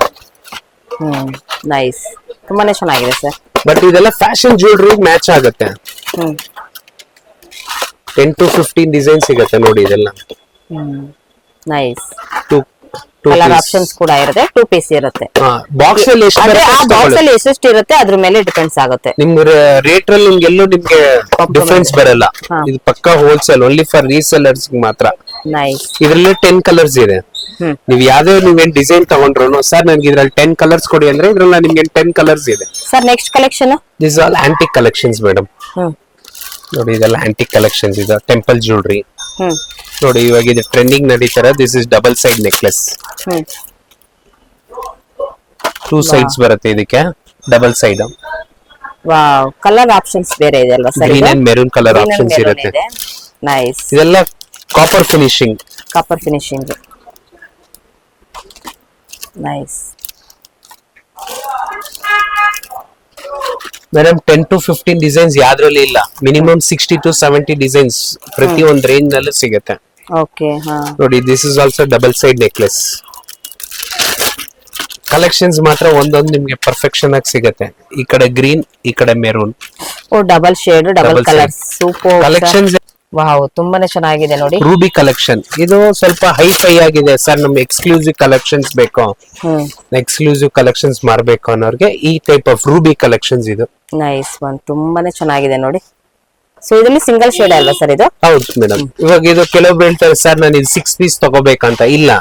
C: ನೈಸ್, ತುಂಬಾನೇ ಚೆನ್ನಾಗಿದೆ ಸರ್.
A: ಬಟ್ ಇದೆಲ್ಲ ಫ್ಯಾಷನ್ ಜ್ಯುವೆಲ್ರಿ ಮ್ಯಾಚ್ ಆಗುತ್ತೆ. 10 to 15 ಡಿಸೈನ್ ಸಿಗುತ್ತೆ ನೋಡಿ. ಇದೆಲ್ಲ
C: nice.
A: Two
C: colour
A: piece.
C: Options ಕೂಡ ಇರುತ್ತೆ. 2 ಪೀಸ್ ಇರುತ್ತೆ.
A: ಬಾಕ್ಸ್ ಅಲ್ಲಿ ಎಷ್ಟು
C: ಅದೇ
A: ಬರುತ್ತೆ
C: ಆ
A: ಅಷ್ಟು
C: ಬಾಕ್ಸ್
A: ತಗೊಳ್ಳಿ.
C: ಅಲ್ಲಿ ಎಷ್ಟೆಷ್ಟು ಇರುತ್ತೆ ಅದ್ರ ಮೇಲೆ ಡಿಪೆಂಡ್ಸ್ ಆಗುತ್ತೆ.
A: ನಿಮ್ಗೆ ರೇಟ್ ಅಲ್ಲಿ ನಿಮ್ಗೆ ಎಲ್ಲೂ ನಿಮ್ಗೆ ಡಿಫರೆನ್ಸ್ ಬರಲ್ಲ. ಇದು ಪಕ್ಕಾ ಹೋಲ್ಸೇಲ್, ಓನ್ಲಿ ಫಾರ್ ರೀಸೆಲ್ಲರ್ಸ್ ಮಾತ್ರ.
C: ನೈಸ್.
A: ಇದ್ರಲ್ಲಿ 10 ಕಲರ್ಸ್ ಇದೆ. ನೀವ್ ಯಾವ್ದೇ ನೀವೇನ್ ಡಿಸೈನ್ ತಗೊಂಡ್ರು ಸರ್ ನನ್ಗೆ ಇದ್ರಲ್ಲಿ 10 ಕಲರ್ಸ್ ಕೊಡಿ ಅಂದ್ರೆ ಇದ್ರಲ್ಲಿ ನಿಮ್ಗೆ 10 ಕಲರ್ಸ್ ಇದೆ.
C: Sir next collection
A: this all antique collections madam. ನೋಡಿ ಇದೆಲ್ಲ ಆಂಟಿಕ್ ಕಲೆಕ್ಷನ್ಸ್ ಇದೆ. ಟೆಂಪಲ್ ಜ್ಯುವೆಲ್ರಿ ನೋಡಿ. ಇವಾಗ ಇದು ಟ್ರೆಂಡಿಂಗ್ ನಡೀತಾರೆ. This is double side necklace. 2 sides ಬರುತ್ತೆ ಇದಕ್ಕೆ, double side.
C: Wow, colour options ಬೇರೆ ಇದೆ ಅಲ್ವಾ sir?
A: Green and maroon colour options ಇರುತ್ತೆ.
C: ನೈಸ್.
A: ಇದೆಲ್ಲ copper finishing.
C: Copper finishing. Nice.
A: Madam 10 to 15 designs ಯಾವ್ದ್ರಲ್ಲಿ ಇಲ್ಲ. ಮಿನಿಮಮ್ 60 to 70 ಡಿಸೈನ್ಸ್ ಪ್ರತಿ ಒಂದು ರೇಂಜ್ ನಲ್ಲೂ ಸಿಗುತ್ತೆ.
C: ಓಕೆ,
A: ನೋಡಿ this is also double side necklace. Collections ಮಾತ್ರ ಒಂದೊಂದು ನಿಮ್ಗೆ ಪರ್ಫೆಕ್ಷನ್ ಆಗಿ ಸಿಗುತ್ತೆ. ಈ ಕಡೆ ಗ್ರೀನ್, ಈ ಕಡೆ maroon.
C: Oh, double shade, double
A: Double
C: colour. Super
A: collections.
C: Wow, ತುಂಬಾನೇ ಚೆನ್ನಾಗಿದೆ ನೋಡಿ.
A: ರೂಬಿ ಕಲೆಕ್ಷನ್ ಇದು ಸ್ವಲ್ಪ ಹೈ ಆಗಿದೆ ಸರ್. ನಮ್ಗೆ ಎಕ್ಸ್ಕ್ಲೂಸಿವ್ ಕಲೆಕ್ಷನ್ಸ್ ಬೇಕು, ಎಕ್ಸ್ಕ್ಲೂಸಿವ್ ಕಲೆಕ್ಷನ್ಸ್ ಮಾರ್ಬೇಕು ಅನ್ನೋರ್ಗೆ ಈ ಟೈಪ್ ಆಫ್ ರೂಬಿ ಕಲೆಕ್ಷನ್ಸ್ ಇದು.
C: ನೈಸ್ ಒನ್, ತುಂಬಾನೇ ಚೆನ್ನಾಗಿದೆ ನೋಡಿ. ಸೊ ಇದರಲ್ಲಿ ಸಿಂಗಲ್ ಶೇಡ್ ಅಲ್ವಾ ಸರ್ ಇದು?
A: ಹೌದು ಮೇಡಮ್. ಇವಾಗ ಇದು ಕೆಲವೊಬ್ರು ಹೇಳ್ತಾರೆ ಸರ್ ನಾನು ಇದು 6 ಪೀಸ್ ತಗೋಬೇಕಂತ. ಇಲ್ಲ,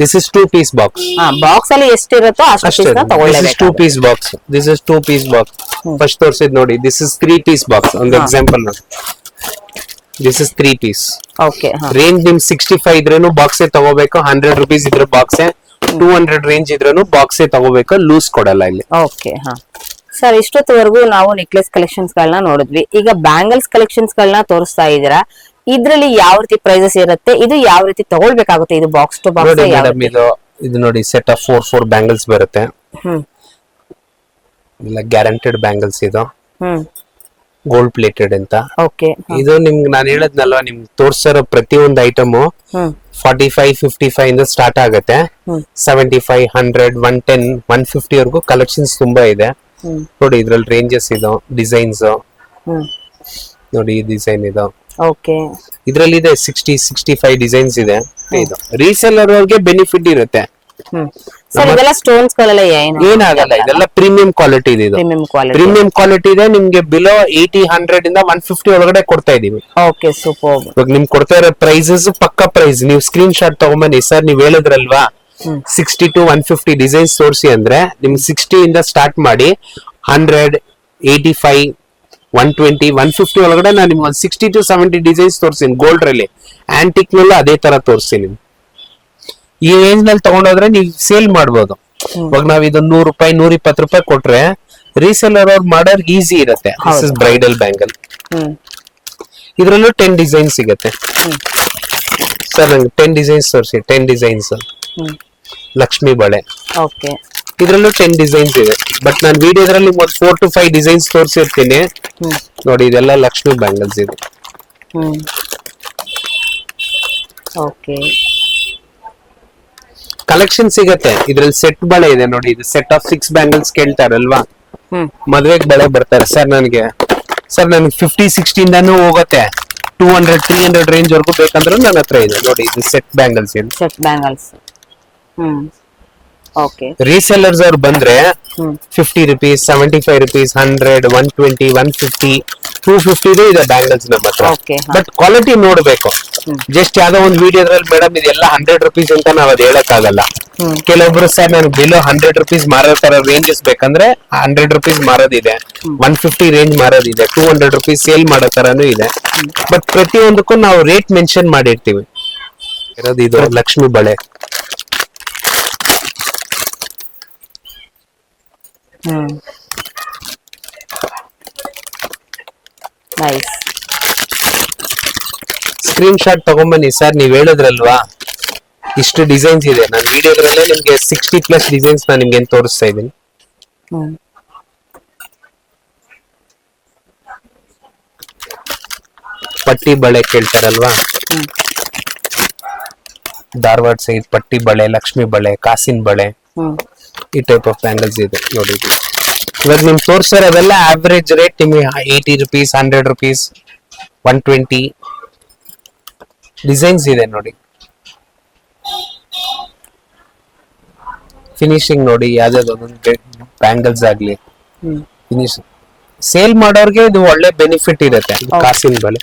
A: this is 2 piece box.
C: Box ಅಲ್ಲಿ ಎಷ್ಟಿರುತ್ತೋ ಅಷ್ಟು ಪೀಸ್ ನ ತಗೊಳ್ಳೇಬೇಕು.
A: 2 piece box. This is 2 piece box. First ತೋರಿಸಿದ್ ನೋಡಿ. This is 3 piece box. ಒಂದು ಎಕ್ಸಾಂಪಲ್ ನೋಡಿ. This is 3 piece.
C: Okay,
A: range ನಿಮ್ 65 ಇದ್ರೇನು ಬಾಕ್ಸೇ ತಗೋಬೇಕು. 100 rupees ಇದ್ರೆ ಬಾಕ್ಸೇ, 200 ರೇಂಜ್ ಇದ್ರೇನು ಬಾಕ್ಸೇ ತಗೋಬೇಕು. ಲೂಸ್ ಕೊಡಲ್ಲ ಇಲ್ಲಿ.
C: ಓಕೆ, ಸರ್ ಇಷ್ಟೊತ್ತವರೆಗೂ ನಾವು ನೆಕ್ಲೆಸ್ ಕಲೆಕ್ಷನ್ಸ್ ಗಳನ್ನ ನೋಡಿದ್ವಿ. ಈಗ ಬ್ಯಾಂಗಲ್ಸ್ ಕಲೆಕ್ಷನ್ಸ್ ಗಳನ್ನ ತೋರಿಸ್ತಾ ಇದೀರಾ. ಇದ್ರಲ್ಲಿ ಯಾವ ರೀತಿ ಪ್ರೈಸಸ್ ಇರುತ್ತೆ, ಇದು ಯಾವ ರೀತಿ ತಗೊಳ್ಬೇಕಾಗುತ್ತೆ? ಇದು ಬಾಕ್ಸ್ ಟು ಬಾಕ್ಸ್
A: ಇದು ನೋಡಿ ಸೆಟ್ ಆಫ್ 4 ಬ್ಯಾಂಗಲ್ಸ್ ಬರುತ್ತೆ. ಇಲ್ಲ ಗ್ಯಾರಂಟೆಡ್ ಬ್ಯಾಂಗಲ್ಸ್ ಇದು. ಗೋಲ್ಡ್ ಪ್ಲೇಟೆಡ್ ಅಂತ.
C: ಓಕೆ,
A: ಇದು ನಿಮ್ಗೆ ನಾನು ಹೇಳದ್ನಲ್ವಾ, ನಿಮ್ಗೆ ತೋರ್ಸೋ ಪ್ರತಿಯೊಂದು ಐಟಮ್ 45, 55 ಇಂದ ಸ್ಟಾರ್ಟ್ ಆಗುತ್ತೆ. 75, 100, 110, 150 ವರೆಗೂ ಕಲೆಕ್ಷನ್ಸ್ ತುಂಬಾ ಇದೆ. ನೋಡಿ ಇದ್ರಲ್ಲಿ ರೇಂಜಸ್ ಇದು, ಡಿಸೈನ್ಸ್ ನೋಡಿ. ಈ ಡಿಸೈನ್ ಇದು.
C: ಓಕೆ,
A: ಇದ್ರಲ್ಲಿ ಇದೆ 60, 65 ಡಿಸೈನ್ಸ್ ಇದೆ. ಇದು ರೀಸೆಲ್ಲರ್ ಅವ್ರಿಗೆ ಬೆನಿಫಿಟ್ ಇರುತ್ತೆ.
C: ಸರ್ ಇದೆಲ್ಲ ಸ್ಟೋನ್ಸ್ ಗಳೆಲ್ಲ
A: ಏನಾಗಲ್ಲ, ಇದೆಲ್ಲ ಪ್ರೀಮಿಯಂ ಕ್ವಾಲಿಟಿ ಇದೆ.
C: Premium quality.
A: ಪ್ರೀಮಿಯಂ ಕ್ವಾಲಿಟಿ ಇದೆ. ನಿಮ್ಗೆ ಬಿಲೋ 80-100 ಇಂದ 150 ಒಳಗಡೆ ಕೊಡ್ತಾ ಇದೀವಿ.
C: Okay super.
A: ಇವಾಗ ನಿಮ್ಗೆ ಕೊಡ್ತಾ ಇರೋ ಪ್ರೈಸಸ್ ಪಕ್ಕ ಪ್ರೈಸ್. ನೀವು ಸ್ಕ್ರೀನ್ ಶಾಟ್ ತಗೊಂಬನ್ನಿ ಸರ್. ನೀವ್ ಹೇಳಿದ್ರಲ್ವಾ 60 to 150 ಡಿಸೈನ್ಸ್ ತೋರಿಸಿ ಅಂದ್ರೆ ನಿಮ್ಗೆ 60 ಇಂದ ಸ್ಟಾರ್ಟ್ ಮಾಡಿ 100, 85, 120, 150 ಒಳಗಡೆ ನಾನು ನಿಮ್ಗೆ 60 to 70 ಡಿಸೈನ್ಸ್ ತೋರಿಸ್ತೀನಿ. ಗೋಲ್ಡ್ ರಲ್ಲಿ, ಆಂಟಿಕ್ ನಲ್ಲೂ ಅದೇ ತರ ತೋರಿಸ್ತೀನಿ. ಈ ರೇಂಜ್ ನಲ್ಲಿ ತಗೊಂಡೋದ್ರೆ ನೀವು ಸೇಲ್ ಮಾಡ್ಬೋದು. ಇವಾಗ ನಾವ್ ಇದನ್ನ ₹100, ₹120 ಕೊಟ್ರೆ ರೀಸೆಲ್ಲರ್ ಅವ್ರು ಮಾಡೋರ್ ಈಸಿ ಇರುತ್ತೆ. This is bridal bangle. ಇದ್ರಲ್ಲೂ 10 ಡಿಸೈನ್ ಸಿಗತ್ತೆ ಸರ್. ನಂಗೆ 10 ಡಿಸೈನ್ಸ್ ತೋರಿಸಿ. 10 ಡಿಸೈನ್ಸ್ ಲಕ್ಷ್ಮಿ ಬಳೆ.
C: ಓಕೆ.
A: ಇದ್ರಲ್ಲೂ 10 ಡಿಸೈನ್ಸ್ ಇದೆ. ಬಟ್ ನಾನು ವಿಡಿಯೋದ್ರಲ್ಲಿ 4 to 5 ಡಿಸೈನ್ಸ್ ತೋರಿಸಿರ್ತೀನಿ ನೋಡಿ. ಇದೆಲ್ಲ ಲಕ್ಷ್ಮಿ ಬ್ಯಾಂಗಲ್ಸ್ ಇದೆ.
C: ಓಕೆ.
A: ಕಲೆಕ್ಷನ್ ಸಿಗತ್ತೆ. ಇದ್ರಲ್ಲಿ ಸೆಟ್ ಬಳೆ ಇದೆ ನೋಡಿ. ಇದು ಸೆಟ್ ಆಫ್ 6 ಬ್ಯಾಂಗಲ್ಸ್ ಕೇಳ್ತಾರಲ್ವಾ, ಮದ್ವೆಗ್ ಬಳೆ ಬರ್ತಾರೆ ಸರ್. ನನಗೆ 50-60 ಇಂದಾನು ಹೋಗುತ್ತೆ. 200-300 ರೇಂಜ್ ವರ್ಗು ಬೇಕಂದ್ರೆ ನನ್ನ ಹತ್ರ ಇದೆ ನೋಡಿ. ಇದು ಸೆಟ್ ಬ್ಯಾಂಗಲ್ಸ್ ಇದೆ.
C: Set bangles. ಓಕೆ.
A: ರೀಸೆಲ್ಲರ್ಸ್ ಅವ್ರು ಬಂದ್ರೆ ₹50, ₹75, ₹100, $120, $150, $250 ಇದೆ ಬ್ಯಾಂಗಲ್ಸ್ ನಮ್ಮ ಹತ್ರ. ಬಟ್ ಕ್ವಾಲಿಟಿ ನೋಡ್ಬೇಕು. ಜಸ್ಟ್ ಯಾವ್ದೋ ಒಂದು ವಿಡಿಯೋದ್ರಲ್ಲಿ ಮೇಡಮ್ ಇದೆಲ್ಲ ₹100 ಅಂತ ನಾವ್ ಅದ್ ಹೇಳಕ್ ಆಗಲ್ಲ. ಕೆಲವೊಬ್ರು ಸರ್ ನನ್ಗೆ ಬಿಲೋ ₹100 ಮಾರೋ ತರ ರೇಂಜಸ್ ಬೇಕಂದ್ರೆ ₹100 ಮಾರೋದಿದೆ, $150 ರೇಂಜ್ ಮಾರೋದಿದೆ, $200 ಸೇಲ್ ಮಾಡೋ ತರಾನು ಇದೆ. ಬಟ್ ಪ್ರತಿಯೊಂದಕ್ಕೂ ನಾವು ರೇಟ್ ಮೆನ್ಷನ್ ಮಾಡಿರ್ತೀವಿ. ಇರೋದು ಇದು ಲಕ್ಷ್ಮಿ ಬಳೆ.
C: ನೈಸ್.
A: ಸ್ಕ್ರೀನ್ ಶಾಟ್ ತಗೊಂಬನ್ನಿ ಸರ್. ನೀವ್ ಹೇಳಿದ್ರಲ್ವಾ ಇಷ್ಟು ಡಿಸೈನ್ಸ್ ಇದೆ. ನಾನು ವಿಡಿಯೋದ್ರಲ್ಲೇ ನಿಮ್ಗೆ 60+ ಡಿಸೈನ್ಸ್ ನಾನು ನಿಮ್ಗೆ ತೋರಿಸ್ತಾ ಇದ್ದೀನಿ. ಪಟ್ಟಿ ಬಳೆ ಕೇಳ್ತಾರಲ್ವಾ, ಧಾರವಾಡ ಸೈಡ್ ಪಟ್ಟಿ ಬಳೆ, ಲಕ್ಷ್ಮಿ ಬಳೆ, ಕಾಸಿನ ಬಳೆ, ಈ ಟೈಪ್ ಆಫ್ ಬ್ಯಾಂಗಲ್ಸ್ ಇದೆ ನೋಡಿ. ಇವಾಗ ನಿಮ್ ತೋರ್ಸಿರೋದೆಲ್ಲ ಆವರೇಜ್ ರೇಟ್ ನಿಮ್ಗೆ ₹80, ₹100, $120 ಡಿಸೈನ್ಸ್ ಇದೆ ನೋಡಿ. ಫಿನಿಶಿಂಗ್ ನೋಡಿ. ಯಾವ್ದಾದ್ರು ಒಂದೊಂದು ಬ್ಯಾಂಗಲ್ಸ್ ಆಗ್ಲಿ ಫಿನಿಶ್ ಸೇಲ್ ಮಾಡೋರ್ಗೆ ಇದು ಒಳ್ಳೆ ಬೆನಿಫಿಟ್ ಇರುತ್ತೆ. ಕಾಸಿನ ಬಳೆ.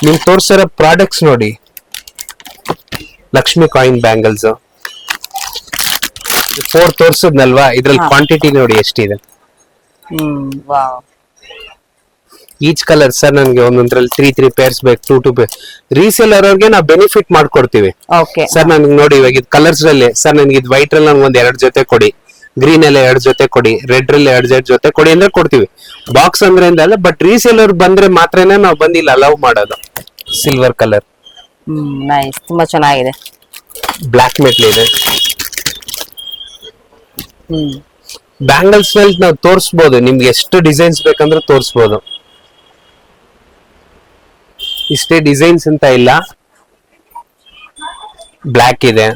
A: ನಿಮ್ ತೋರ್ಸಿರೋ ಪ್ರಾಡಕ್ಟ್ಸ್ ನೋಡಿ. ಲಕ್ಷ್ಮಿ ಕಾಯಿನ್ ಬ್ಯಾಂಗಲ್ಸ್ 4 ತೋರ್ಸದ್ನಲ್ವಾ, ಇದ್ರಲ್ಲಿ ಕ್ವಾಂಟಿಟಿ ನೋಡಿ ಎಷ್ಟಿದೆ. ಈಚ್ ಕಲರ್ ಸರ್ ನನ್ಗೆ ಒಂದೊಂದ್ರಲ್ಲಿ 3 ಪೇರ್ಸ್ ಬೇಕು, 2 ಪೇರ್ಸ್. ರೀಸೆಲ್ಲರ್ ಅವ್ರಿಗೆ ನಾವು ಬೆನಿಫಿಟ್ ಮಾಡ್ಕೊಡ್ತೀವಿ ಸರ್. ನನ್ಗೆ ನೋಡಿ ಇವಾಗ ಇದು ಕಲರ್ಸ್ ಅಲ್ಲಿ ಸರ್ ನನ್ಗೆ ಇದು ವೈಟ್ ಅಲ್ಲಿ ನನ್ಗೆ 2 ಜೊತೆ ಕೊಡಿ, ಗ್ರೀನ್ ಅಲ್ಲಿ 2 ಜೊತೆ ಕೊಡಿ, ರೆಡ್ ಅಲ್ಲಿ 2 ಜೊತೆ ಕೊಡಿ ಅಂದ್ರೆ ಕೊಡ್ತೀವಿ. ಬಾಕ್ಸ್ ಅಂದ್ರೆ ಅಲ್ಲ, ಬಟ್ ರೀಸೆಲ್ಲರ್ ಬಂದ್ರೆ ಮಾತ್ರನೇ ನಾವು ಬಂದಿಲ್ಲ ಅಲೌ ಮಾಡೋದು. ಸಿಲ್ವರ್ ಕಲರ್
C: ನೈಸ್, ತುಂಬಾ ಚೆನ್ನಾಗಿದೆ.
A: ಬ್ಲಾಕ್ ಮೆಟಲ್ ಇದೆ. ಬ್ಯಾಂಗಲ್ಸ್ ನಲ್ಲಿ ನಾವು ತೋರಿಸಬಹುದು. ನಿಮ್ಗೆ ಎಷ್ಟು ಡಿಸೈನ್ಸ್ ಬೇಕಂದ್ರೆ ತೋರಿಸಬಹುದು. ಇಷ್ಟೇ ಡಿಸೈನ್ಸ್ ಅಂತ ಇಲ್ಲ. ಬ್ಲಾಕ್ ಇದೆ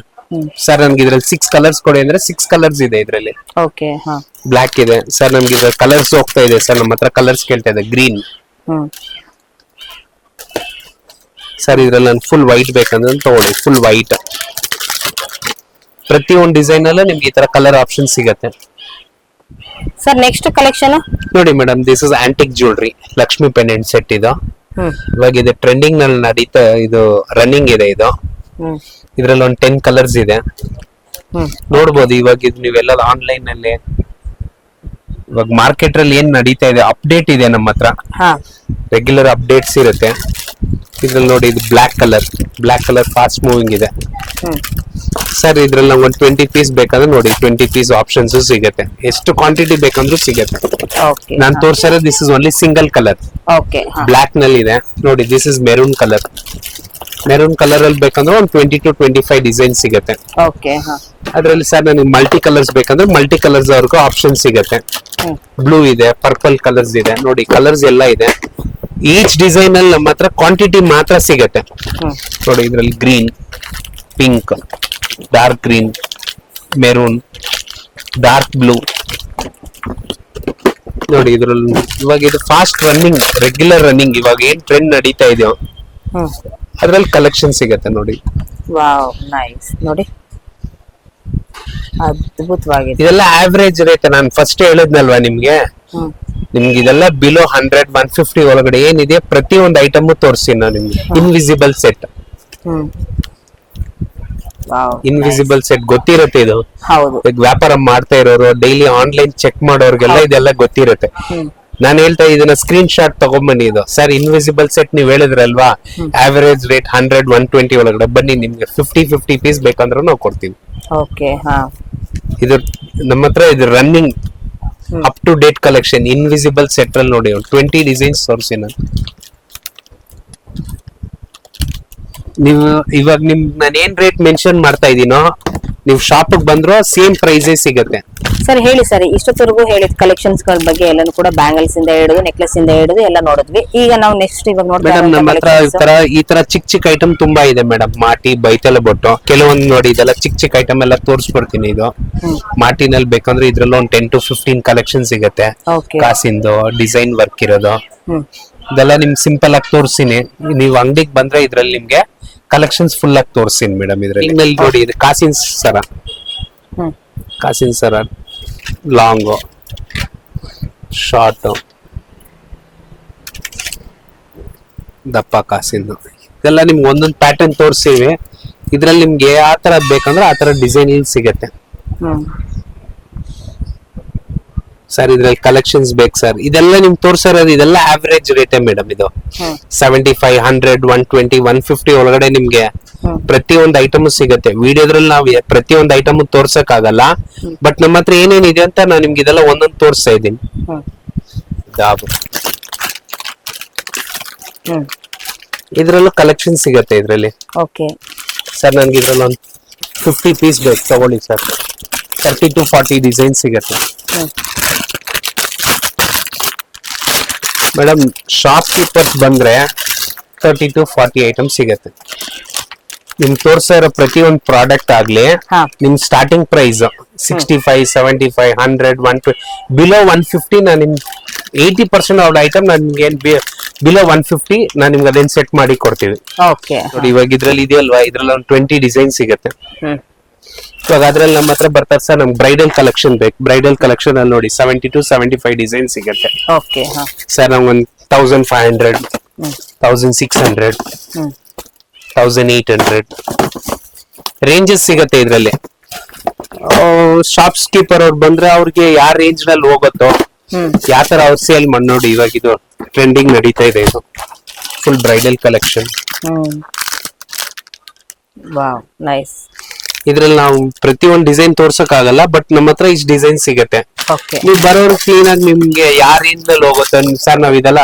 A: ಸರ್. ನನ್ಗೆ ಇದ್ರಲ್ಲಿ 6 ಕಲರ್ಸ್ ಕೊಡಿ ಅಂದ್ರೆ 6 ಕಲರ್ಸ್ ಇದೆ ಇದ್ರಲ್ಲಿ.
C: ಓಕೆ.
A: ಬ್ಲಾಕ್ ಇದೆ ಸರ್. ನಮ್ಗೆ ಇದ್ರ ಕಲರ್ಸ್ ಹೋಗ್ತಾ ಇದೆ ಸರ್. ನಮ್ಮ ಹತ್ರ ಕಲರ್ಸ್ ಕೇಳ್ತಾ ಇದೆ. Green sir. ಇದ್ರಲ್ಲಿ ನಾನು ಫುಲ್ ವೈಟ್ ಬೇಕಂದ್ರೆ ತಗೊಳ್ಳಿ. Full white. ಪ್ರತಿಯೊಂದು ಡಿಸೈನ್ ಅಲ್ಲೂ ನಿಮ್ಗೆ ಈ ತರ ಕಲರ್ ಆಪ್ಷನ್ ಸಿಗತ್ತೆ
C: ಸರ್. ನೆಕ್ಸ್ಟ್ ಕಲೆಕ್ಷನ್
A: ನೋಡಿ madam. This is antique jewellery Lakshmi pendant set. ಇದು ಇವಾಗ ಇದು ಟ್ರೆಂಡಿಂಗ್ ನಲ್ಲಿ ನಡೀತಾ, ಇದು ರನ್ನಿಂಗ್ ಇದೆ. ಇದು ಇದ್ರಲ್ಲಿ ಒಂದು 10 ಕಲರ್ಸ್ ಇದೆ ನೋಡ್ಬೋದು. ಇವಾಗ ಇದು ನೀವೆಲ್ಲ ಆನ್ಲೈನ್ ನಲ್ಲಿ ಇವಾಗ ಮಾರ್ಕೆಟ್ ಅಲ್ಲಿ ಏನ್ ನಡೀತಾ ಇದೆ ಅಪ್ಡೇಟ್ ಇದೆ ನಮ್ಮ ಹತ್ರ. ರೆಗ್ಯುಲರ್ ಅಪ್ಡೇಟ್ಸ್ ಇರುತ್ತೆ ಇದ್ರಲ್ಲಿ ನೋಡಿ. ಇದು ಬ್ಲಾಕ್ ಕಲರ್ ಫಾಸ್ಟ್ ಮೂವಿಂಗ್ ಇದೆ ಸರ್. ಇದ್ರಲ್ಲಿ ನಮ್ಗೆ ಒಂದು 20 ಪೀಸ್ ಬೇಕಂದ್ರೆ ನೋಡಿ 20 ಪೀಸ್ ಆಪ್ಷನ್ಸ್ ಸಿಗುತ್ತೆ. ಎಷ್ಟು ಕ್ವಾಂಟಿಟಿ ಬೇಕಂದ್ರೂ ಸಿಗುತ್ತೆ. ನಾನ್ ತೋರ್ಸಿರೋದು this is only single colour. Black ನಲ್ಲಿ ಇದೆ ನೋಡಿ. ದಿಸ್ ಇಸ್ ಮೆರೂನ್ ಕಲರ್ ಅಲ್ಲಿ ಬೇಕಂದ್ರೆ ಒಂದು 20 to 25 ಡಿಸೈನ್ ಸಿಗುತ್ತೆ. ಅದ್ರಲ್ಲಿ ಸರ್ ನನಗೆ ಮಲ್ಟಿ ಕಲರ್ಸ್ ಬೇಕಂದ್ರೆ ಮಲ್ಟಿ ಕಲರ್ಸ್ ಅವ್ರಿಗೂ ಆಪ್ಷನ್ ಸಿಗುತ್ತೆ. ಬ್ಲೂ ಇದೆ, ಪರ್ಪಲ್ ಕಲರ್ಸ್ ಇದೆ ನೋಡಿ. ಕಲರ್ಸ್ ಎಲ್ಲ ಇದೆ. ಈಚ್ ಡಿಸೈನ್ ಅಲ್ಲಿ ನಮ್ಮ ಹತ್ರ ಕ್ವಾಂಟಿಟಿ ಮಾತ್ರ ಸಿಗತ್ತೆ ನೋಡಿ. ಇದ್ರಲ್ಲಿ green, pink, dark green, maroon, dark blue ನೋಡಿ. ಇದ್ರಲ್ಲಿ ಇವಾಗ ಇದು ಫಾಸ್ಟ್ ರನ್ನಿಂಗ್, ರೆಗ್ಯುಲರ್ ರನ್ನಿಂಗ್. ಇವಾಗ ಏನ್ ಟ್ರೆಂಡ್ ನಡೀತಾ ಇದೆಯೋ ಅದ್ರಲ್ಲಿ ಕಲೆಕ್ಷನ್ ಸಿಗತ್ತೆ ನೋಡಿ.
C: Wow nice. ನೋಡಿ ಅದ್ಭುತವಾಗಿದೆ.
A: ಇದೆಲ್ಲ ಆವರೇಜ್ ರೇಟ್, ನಾನು ಫಸ್ಟ್ ಹೇಳಿದ್ನಲ್ವಾ ನಿಮ್ಗೆ,
C: ಹ್ಮ್
A: ನಿಮ್ಗೆ ಇದೆಲ್ಲ ಬಿಲೋ 100-150 ಒಳಗಡೆ ಏನಿದೆ ಪ್ರತಿ ಒಂದು ಐಟಮ್ ತೋರಿಸ್ತೀನಿ ನಾನು ನಿಮ್ಗೆ. ಇನ್ವಿಸಿಬಲ್ ಸೆಟ್,
C: ಹ್ಮ್ ವಾವ್
A: ಇನ್ವಿಸಿಬಲ್ ಸೆಟ್ ಗೊತ್ತಿರುತ್ತೆ ಇದು.
C: ಹೌದು.
A: ಈಗ ವ್ಯಾಪಾರ ಮಾಡ್ತಾ ಇರೋರು, ಡೈಲಿ ಆನ್ಲೈನ್ ಚೆಕ್ ಮಾಡೋರ್ಗೆಲ್ಲ ಇದೆಲ್ಲ ಗೊತ್ತಿರುತ್ತೆ. ನಾನು ಹೇಳ್ತಾ ಇದನ್ನ ಸ್ಕ್ರೀನ್ ಶಾಟ್ ತಗೊಂಡ್ಬನ್ನಿ. ಇದು ಸರ್ ಇನ್ವಿಸಿಬಲ್ ಸೆಟ್ ನೀವ್ ಹೇಳಿದ್ರಲ್ವಾ, ಆವರೇಜ್ ರೇಟ್ 100-120 ಒಳಗಡೆ, ಬನ್ನಿ ನಿಮ್ಗೆ 50 ಪೀಸ್ ಬೇಕಂದ್ರೂ ನಾವು ಕೊಡ್ತೀವಿ.
C: ಓಕೆ ಹಾ
A: ಇದು ನಮ್ಮ ಹತ್ರ ಇದು running up to date collection. Invisible set ಅಲ್ಲಿ ನೋಡಿ 20 ಡಿಸೈನ್ಸ್ ತೋರಿಸಿ ನಾನು. ನೀವು ಇವಾಗ ನಾನು ಏನ್ ರೇಟ್ ಮೆನ್ಷನ್ ಮಾಡ್ತಾ ಇದೀನೋ, ನೀವು ಶಾಪ್ ಬಂದ್ರು ಸೇಮ್ ಪ್ರೈಸೇ ಸಿಗತ್ತೆ.
C: ಸರ್ ಹೇಳಿ ಸರ್, ಇಷ್ಟೊತ್ತವರೆಗೂ ಹೇಳಿದ ಕಲೆಕ್ಷನ್ಸ್ ಗಳ ಬಗ್ಗೆ ಎಲ್ಲಾನು ಕೂಡ ಬ್ಯಾಂಗಲ್ಸ್ ಇಂದ ಹಿಡಿದು ನೆಕ್ಲೆಸ್ ಇಂದ ಹಿಡಿದು ಎಲ್ಲ ನೋಡಿದ್ವಿ. ಈಗ ನಾವು ನೆಕ್ಸ್ಟ್ ಇವಾಗ
A: ಮೇಡಮ್ ನಮ್ಮ ಹತ್ರ
C: ನೋಡ್ತಾ
A: ಈ ತರ ಚಿಕ್ಕ ಐಟಮ್ ತುಂಬಾ ಇದೆ ಮೇಡಮ್. ಮಾಟಿ, ಬೈತಲೆ ಬೊಟ್ಟು, ಕೆಲವೊಂದು ನೋಡಿ ಇದೆಲ್ಲ ಚಿಕ್ಕ ಐಟಮ್ ಎಲ್ಲ ತೋರಿಸ್ಬಿಡ್ತೀನಿ. ಇದು ಮಾಟಿನಲ್ಲಿ ಬೇಕಂದ್ರೆ ಇದ್ರಲ್ಲಿ ಒಂದು 10-15 ಕಲೆಕ್ಷನ್ ಸಿಗತ್ತೆ.
C: ಓಕೆ
A: ಕಾಸಿಂದು ಡಿಸೈನ್ ವರ್ಕ್ ಇರೋದು ಇದೆಲ್ಲ ನಿಮ್ಗೆ ಸಿಂಪಲ್ ಆಗಿ ತೋರಿಸ್ತೀನಿ. ನೀವು ಅಂಗಡಿಗೆ ಬಂದ್ರೆ ಇದ್ರಲ್ಲಿ ನಿಮ್ಗೆ ಕಲೆಕ್ಷನ್ಸ್ ಫುಲ್ ಆಗಿ ತೋರಿಸ್ತೀನಿ ಮೇಡಮ್. ಇದ್ರಲ್ಲಿ ನೋಡಿ ಇದು ಕಾಸಿನ ಸರ, ಕಾಸಿನ ಸರ ಲಾಂಗು, ಶಾರ್ಟ್, ದಪ್ಪ ಕಾಸಿಂದು, ಇದೆಲ್ಲ ನಿಮ್ಗೆ ಒಂದೊಂದು ಪ್ಯಾಟರ್ನ್ ತೋರಿಸ್ತೀವಿ. ಇದ್ರಲ್ಲಿ ನಿಮ್ಗೆ ಯಾವ ತರ ಬೇಕಂದ್ರೆ ಆ ತರ ಡಿಸೈನ್ ಸಿಗತ್ತೆ ಸರ್. ಇದ್ರಲ್ಲಿ ಕಲೆಕ್ಷನ್ಸ್ ಬೇಕು ಸರ್. ಇದೆಲ್ಲ ನಿಮ್ ತೋರ್ಸಿರೋದು ಇದೆಲ್ಲ ಆವರೇಜ್ ರೇಟೇ ಮೇಡಮ್. ಇದು 75, 100, 120, 150 ಒಳಗಡೆ ನಿಮ್ಗೆ ಪ್ರತಿಯೊಂದು ಐಟಮ್ ಸಿಗತ್ತೆ. ವಿಡಿಯೋದ್ರಲ್ಲಿ ನಾವು ಪ್ರತಿಯೊಂದು ಐಟಮ್ ತೋರ್ಸಕ್ ಆಗಲ್ಲ, ಬಟ್ ನಮ್ಮ ಹತ್ರ ಏನೇನಿದೆ ಅಂತ ನಾನು ನಿಮ್ಗೆ ಇದೆಲ್ಲ ಒಂದೊಂದು ತೋರಿಸ್ತಾ ಇದ್ದೀನಿ. ಇದ್ರಲ್ಲೂ ಕಲೆಕ್ಷನ್ ಸಿಗತ್ತೆ ಇದ್ರಲ್ಲಿ.
C: ಓಕೆ
A: ಸರ್ ನನ್ಗೆ ಇದ್ರಲ್ಲಿ ಒಂದು 50 ಪೀಸ್ ಬೇಕು, ತಗೊಳ್ಳಿ ಸರ್. 30-40 ಡಿಸೈನ್ ಸಿಗತ್ತೆ ಮೇಡಮ್. ಶಾಪ್ ಕೀಪರ್ಸ್ ಬಂದ್ರೆ 30-40 ಐಟಮ್ ಸಿಗತ್ತೆ. ನಿಮ್ ತೋರ್ಸೋ ಇರೋ ಪ್ರತಿಯೊಂದು ಪ್ರಾಡಕ್ಟ್ ಆಗ್ಲಿ ನಿಮ್ ಸ್ಟಾರ್ಟಿಂಗ್ ಪ್ರೈಸ್ 65, 75, 100, 120, ಬಿಲೋ 150 ನಾನು ನಿಮ್ 80% ಅವ್ರ ಐಟಮ್ ನನ್ಗೆ ಬಿಲೋ 150 ನಾನು ನಿಮ್ಗೆ ಅದೇನ್ ಸೆಟ್ ಮಾಡಿ ಕೊಡ್ತೀವಿ.
C: ಓಕೆ
A: ನೋಡಿ ಇವಾಗ ಇದ್ರಲ್ಲಿ ಇದೆಯಲ್ವಾ, ಇದ್ರಲ್ಲಿ ಒಂದು 20 ಡಿಸೈನ್ ಸಿಗತ್ತೆ. ಇವಾಗ ಅದ್ರಲ್ಲಿ ನಮ್ಮ ಹತ್ರ ಬರ್ತಾರೆ ಸರ್, ನಮ್ಗೆ ಬ್ರೈಡಲ್ ಕಲೆಕ್ಷನ್ ಬೇಕು. ಬ್ರೈಡಲ್ ಕಲೆಕ್ಷನ್ ಅಲ್ಲಿ ನೋಡಿ 70-75 ಡಿಸೈನ್ ಸಿಗತ್ತೆ.
C: ಓಕೆ
A: ಸರ್ ನಮ್ಗೊಂದು 1500, 1600, 1800 ರೇಂಜಸ್ ಸಿಗತ್ತೆ ಇದ್ರಲ್ಲಿ. ಶಾಪ್ ಕೀಪರ್ ಅವ್ರು ಬಂದ್ರೆ ಅವ್ರಿಗೆ ಯಾವ ರೇಂಜ್ ನಲ್ಲಿ ಹೋಗುತ್ತೋ ಯಾವ ತರ ಅವ್ರು ಸೇಲ್ ಮಾಡಿ. ನೋಡಿ ಇವಾಗ ಇದು ಟ್ರೆಂಡಿಂಗ್ ನಡೀತಾ ಇದೆ, ಇದು full bridal collection.
C: Wow nice.
A: ಇದ್ರಲ್ಲಿ ನಾವು ಪ್ರತಿಯೊಂದು ಡಿಸೈನ್ ತೋರ್ಸಕ್ ಆಗಲ್ಲ, ಬಟ್ ನಮ್ಮ ಹತ್ರ ಇಷ್ಟು ಡಿಸೈನ್ ಸಿಗತ್ತೆ.
C: ಓಕೆ
A: ನೀವು ಬರೋರು ಕ್ಲೀನ್ ಆಗಿ ನಿಮ್ಗೆ ಯಾವ ರೇಂಜ್ ನಲ್ಲಿ ಹೋಗುತ್ತೆ ಸರ್. ನಾವ್ ಇದೆಲ್ಲ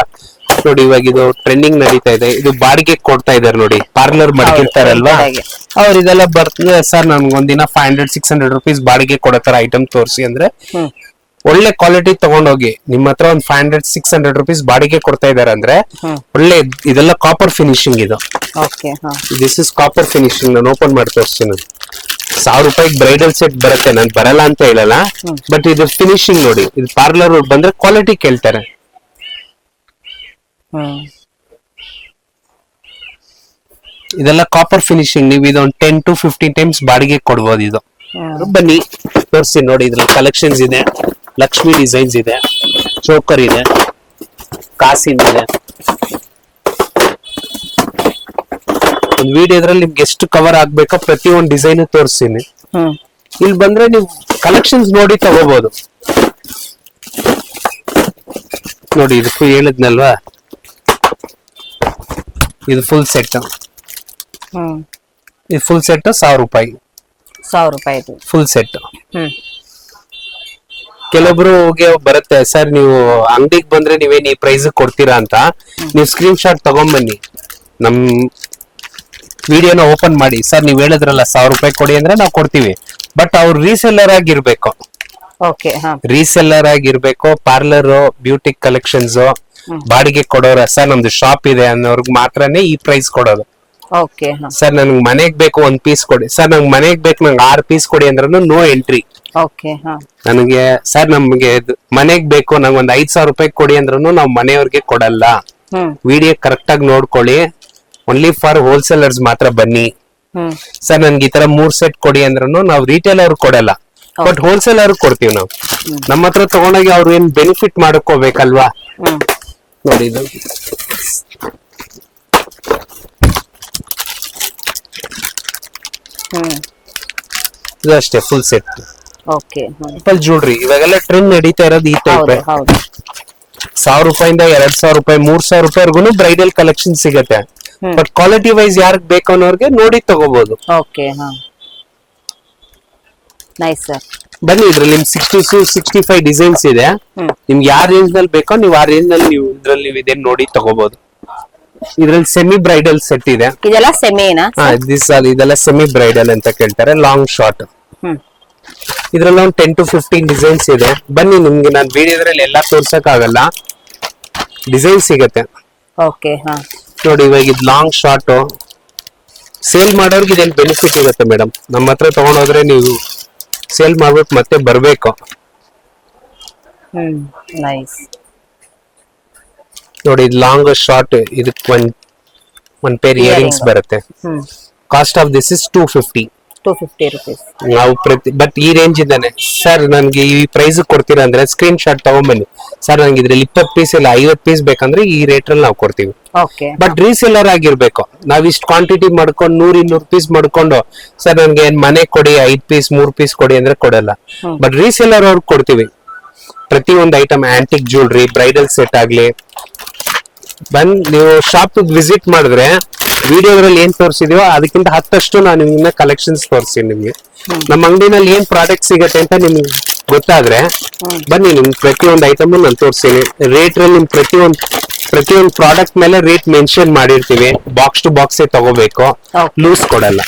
A: ನೋಡಿ ಇವಾಗ ಇದು ಟ್ರೆಂಡಿಂಗ್ ನಡೀತಾ ಇದೆ, ಇದು ಬಾಡಿಗೆ ಕೊಡ್ತಾ ಇದಾರೆ ನೋಡಿ. ಪಾರ್ಲರ್ ಮಡಗಿರ್ತಾರಲ್ವಾ ಅವ್ರು ಇದೆಲ್ಲ ಬರ್ತದೆ ಸರ್, ನನ್ಗೆ ಒಂದಿನ 500-600 ರುಪೀಸ್ ಬಾಡಿಗೆ ಕೊಡೋ ತರ ಐಟಮ್ ತೋರಿಸಿ ಅಂದ್ರೆ ಒಳ್ಳೆ ಕ್ವಾಲಿಟಿ ತಗೊಂಡೋಗಿ. ನಿಮ್ಮ ಹತ್ರ ಒಂದು 500-600 ರುಪೀಸ್ ಬಾಡಿಗೆ ಕೊಡ್ತಾ ಇದಾರೆ ಅಂದ್ರೆ ಒಳ್ಳೆ. ಇದೆಲ್ಲ ಕಾಪರ್ ಫಿನಿಶಿಂಗ್ ಇದು. This is copper finishing. ನಾನು ಓಪನ್ ಮಾಡಿ ತೋರಿಸ್ತೀನಿ. 1000 ರೂಪಾಯಿಗೆ ಬ್ರೈಡಲ್ ಸೆಟ್ ಬರುತ್ತೆ, ನಾನು ಬರಲ್ಲ ಅಂತ ಹೇಳಲ್ಲ, ಬಟ್ ಇದು ಫಿನಿಶಿಂಗ್ ನೋಡಿ. ಇದು ಪಾರ್ಲರ್ ಬಂದ್ರೆ ಕ್ವಾಲಿಟಿ ಕೇಳ್ತಾರೆ. ಇದೆಲ್ಲ ಕಾಪರ್ ಫಿನಿಶಿಂಗ್. ನೀವು ಇದೊಂದು 10-15 ಟೈಮ್ಸ್ ಬಾಡಿಗೆ ಕೊಡ್ಬೋದು. ಇದು ಬನ್ನಿ ತೋರಿಸ್ತೀನಿ ನೋಡಿ. ಇದ್ರಲ್ಲಿ ಕಲೆಕ್ಷನ್ಸ್ ಇದೆ, ಲಕ್ಷ್ಮಿ ಡಿಸೈನ್ಸ್ ಇದೆ, ಚೋಕರ್ ಇದೆ, ಕಾಸಿಂದ ಇದೆ. ಒಂದು ವಿಡಿಯೋದ್ರಲ್ಲಿ ನಿಮ್ಗೆ ಎಷ್ಟು ಕವರ್ ಆಗ್ಬೇಕೋ ಪ್ರತಿಯೊಂದು ಡಿಸೈನ್ ತೋರಿಸ್ತೀನಿ. ಇಲ್ಲಿ ಬಂದ್ರೆ ನೀವು ಕಲೆಕ್ಷನ್ಸ್ ನೋಡಿ ತಗೋಬಹುದು. ನೋಡಿ ಇದು ಹೇಳಿದ್ನಲ್ವಾ, ಇದು ಫುಲ್ ಸೆಟ್. ಇದು ಫುಲ್ ಸೆಟ್ 1000 ರೂಪಾಯಿ.
C: 1000 ರೂಪಾಯಿ
A: ಫುಲ್ ಸೆಟ್. ಕೆಲವೊಬ್ರಿಗೆ ಬರುತ್ತೆ ಸರ್, ನೀವು ಅಂಗಡಿಗೆ ಬಂದ್ರೆ ನೀವೇನ್ ಈ ಪ್ರೈಸ್ ಕೊಡ್ತೀರಾ ಅಂತ. ನೀವು ಸ್ಕ್ರೀನ್ ಶಾಟ್ ತಗೊಂಡ್ಬನ್ನಿ, ನಮ್ ವಿಡಿಯೋನ ಓಪನ್ ಮಾಡಿ. ಸರ್ ನೀವ್ ಹೇಳಿದ್ರಲ್ಲ 1000 ರೂಪಾಯಿ ಕೊಡಿ ಅಂದ್ರೆ ನಾವು ಕೊಡ್ತೀವಿ, ಬಟ್ ಅವ್ರು ರೀಸೆಲ್ಲರ್ ಆಗಿರ್ಬೇಕು. ರೀಸೆಲ್ಲರ್ ಆಗಿರ್ಬೇಕು. ಪಾರ್ಲರ್, ಬ್ಯೂಟಿ ಕಲೆಕ್ಷನ್ಸ್ ಬಾಡಿಗೆ ಕೊಡೋರ ಸರ್ ನಮ್ದು ಶಾಪ್ ಇದೆ ಅನ್ನೋರ್ಗ್ ಮಾತ್ರನೇ ಈ ಪ್ರೈಸ್ ಕೊಡೋದು. ಸರ್ ನನ್ಗೆ ಮನೆಗ್ ಬೇಕು 1 ಪೀಸ್ ಕೊಡಿ, ಸರ್ ನಂಗೆ ಮನೆಗ್ ಬೇಕು ನಂಗೆ 6 ಪೀಸ್ ಕೊಡಿ ಅಂದ್ರೂ ನೋ ಎಂಟ್ರಿ. ನನಗೆ ಸರ್ ನಮ್ಗೆ ಮನೆಗ್ ಬೇಕು ನಂಗೆ ಒಂದ್ 5000 ರೂಪಾಯಿ ಕೊಡಿ ಅಂದ್ರೂ ನಾವ್ ಮನೆಯವ್ರಿಗೆ ಕೊಡಲ್ಲ. ವಿಡಿಯೋ ಕರೆಕ್ಟ್ ಆಗಿ ನೋಡ್ಕೊಳ್ಳಿ. ಓನ್ಲಿ ಫಾರ್ ಹೋಲ್ಸೇಲರ್ಸ್ ಮಾತ್ರ ಬನ್ನಿ. ಸರ್ ನನ್ಗೆ ಈ ತರ 3 ಸೆಟ್ ಕೊಡಿ ಅಂದ್ರೂ ನಾವು ರಿಟೇಲ್ ಅವ್ರು ಕೊಡಲ್ಲ, ಬಟ್ ಹೋಲ್ಸೇಲ್ ಅವ್ರಿಗೆ ಕೊಡ್ತೀವಿ ನಾವು. ನಮ್ಮ ಹತ್ರ ತಗೊಂಡೋಗಿ ಅವ್ರು ಏನ್ ಬೆನಿಫಿಟ್ ಮಾಡ್ಕೋಬೇಕಲ್ವಾ. ನೋಡಿ ಇದು ಇದು ಅಷ್ಟೇ full set.
C: Okay.
A: Simple jewellery ಇವಾಗೆಲ್ಲ ಟ್ರೆಂಡ್ ನಡೀತಾ ಇರೋದು ಈ ಟೈಪ್.
C: ಹೌದು.
A: 1000 ರೂಪಾಯಿಂದ 2000 ರೂಪಾಯಿ 3000 ರೂಪಾಯಿವರೆಗೂ ಬ್ರೈಡಲ್ ಕಲೆಕ್ಷನ್ ಸಿಗತ್ತೆ. ಬಟ್ ಕ್ವಾಲಿಟಿ ವೈಸ್ ಯಾರಿಗೆ ಬೇಕು ಅನ್ನೋರ್ಗೆ ನೋಡಿ ತಗೋಬಹುದು.
C: ಓಕೆ. Nice sir.
A: ಬನ್ನಿ ಇದ್ರಲ್ಲಿ ನಿಮ್ 65 ಡಿಸೈನ್ಸ್ ಇದೆ. ನಿಮ್ಗೆ ಯಾವ ರೇಂಜ್ ನಲ್ಲಿ ಬೇಕೋ ನೀವು ಆ ರೇಂಜ್ ನಲ್ಲಿ ನೀವು ಇದ್ರಲ್ಲಿ ನೀವು ಇದನ್ನ ನೋಡಿ ತಗೋಬಹುದು. ಇದ್ರಲ್ಲಿ ಸೆಮಿ ಬ್ರೈಡಲ್ ಸೆಟ್ ಇದೆ.
C: ಇದೆಲ್ಲ ಸೆಮಿನಾ?
A: ಇದೆಲ್ಲ ಸೆಮಿ ಬ್ರೈಡಲ್ ಅಂತ ಕೇಳ್ತಾರೆ, ಲಾಂಗ್ ಶಾರ್ಟ್. ಇದ್ರಲ್ಲಿ ಒಂದು 10 to 15 ಡಿಸೈನ್ಸ್ ಇದೆ. ಬನ್ನಿ ನಿಮ್ಗೆ ನಾನು ವಿಡಿಯೋದ್ರಲ್ಲಿ ಎಲ್ಲಾ ತೋರ್ಸಕ್ ಆಗಲ್ಲ, ಡಿಸೈನ್ ಸಿಗತ್ತೆ.
C: ಓಕೆ.
A: ನೋಡಿ ಇವಾಗ ಇದು ಲಾಂಗ್ ಶಾರ್ಟ್ ಸೇಲ್ ಮಾಡೋರ್ಗೆ ಇದೇನು ಬೆನಿಫಿಟ್ ಇರುತ್ತೆ ಮೇಡಮ್. ನಮ್ಮ ಹತ್ರ ತಗೊಂಡೋದ್ರೆ ನೀವು ಸೇಲ್ ಮಾಡ್ಬಿಟ್ಟು ಮತ್ತೆ ಬರ್ಬೇಕು.
C: ನೈಸ್.
A: ನೋಡಿ ಇದು ಲಾಂಗ್ ಶಾರ್ಟ್, ಇದಕ್ಕೆ ಒಂದ್ ಪೇರ್ ಇಯರಿಂಗ್ಸ್ ಬರುತ್ತೆ. Cost of this is 250
C: rupees.
A: ನಾವು ಬಟ್ ಈ ರೇಂಜ್ ಇದ್ದಾನೆ ಸರ್ ನನ್ಗೆ ಈ ಪ್ರೈಸ್ ಕೊಡ್ತೀರಾ ಅಂದ್ರೆ ಸ್ಕ್ರೀನ್ ಶಾಟ್ ತಗೊಂಡ್ಬನ್ನಿ ಸರ್, ನಂಗೆ ಇದ್ರಲ್ಲಿ 20 ಪೀಸ್ ಇಲ್ಲ 50 ಪೀಸ್ ಬೇಕಂದ್ರೆ ಈ ರೇಟ್ ಅಲ್ಲಿ ನಾವು ಕೊಡ್ತೀವಿ. ಬಟ್ ರೀಸೇಲರ್ ಆಗಿರ್ಬೇಕು. ನಾವ್ ಇಷ್ಟು ಕ್ವಾಂಟಿಟಿ ಮಾಡ್ಕೊಂಡು 100-200 ಪೀಸ್ ಮಾಡ್ಕೊಂಡು ಸರ್ ನನ್ಗೆ ಮನೆ ಕೊಡಿ 5 ಪೀಸ್ 3 ಪೀಸ್ ಕೊಡಿ ಅಂದ್ರೆ ಕೊಡಲ್ಲ. ಬಟ್ ರೀಸೇಲರ್ ಅವ್ರಿಗೆ ಕೊಡ್ತೀವಿ. ಪ್ರತಿಯೊಂದು item antique jewellery, bridal set ಆಗ್ಲಿ, ಬಂದ್ ನೀವು ಶಾಪ್ ವಿಸಿಟ್ ಮಾಡಿದ್ರೆ ವಿಡಿಯೋದಲ್ಲಿ ಏನ್ ತೋರಿಸಿದೀವೋ ಅದಕ್ಕಿಂತ 10 ನಾನು ನಿಮ್ಗೆ ಕಲೆಕ್ಷನ್ಸ್ ತೋರಿಸ್ತೀನಿ. ನಿಮ್ಗೆ ನಮ್ಮ ಅಂಗಡಿನಲ್ಲಿ ಏನ್ ಪ್ರಾಡಕ್ಟ್ ಸಿಗತ್ತೆ ಅಂತ ನಿಮ್ಗೆ ಗೊತ್ತಾದ್ರೆ ಬನ್ನಿ, ನಿಮ್ ಪ್ರತಿಯೊಂದು ಐಟಮ್ ನಾನು ತೋರಿಸ್ತೀನಿ. ರೇಟ್ ಅಲ್ಲಿ ನಿಮ್ ಪ್ರತಿಯೊಂದು ಪ್ರಾಡಕ್ಟ್ ಮೇಲೆ ರೇಟ್ ಮೆನ್ಷನ್ ಮಾಡಿರ್ತೀವಿ. ಬಾಕ್ಸ್ ಟು ಬಾಕ್ಸ್ ತಗೋಬೇಕು, ಲೂಸ್ ಕೊಡಲ್ಲ.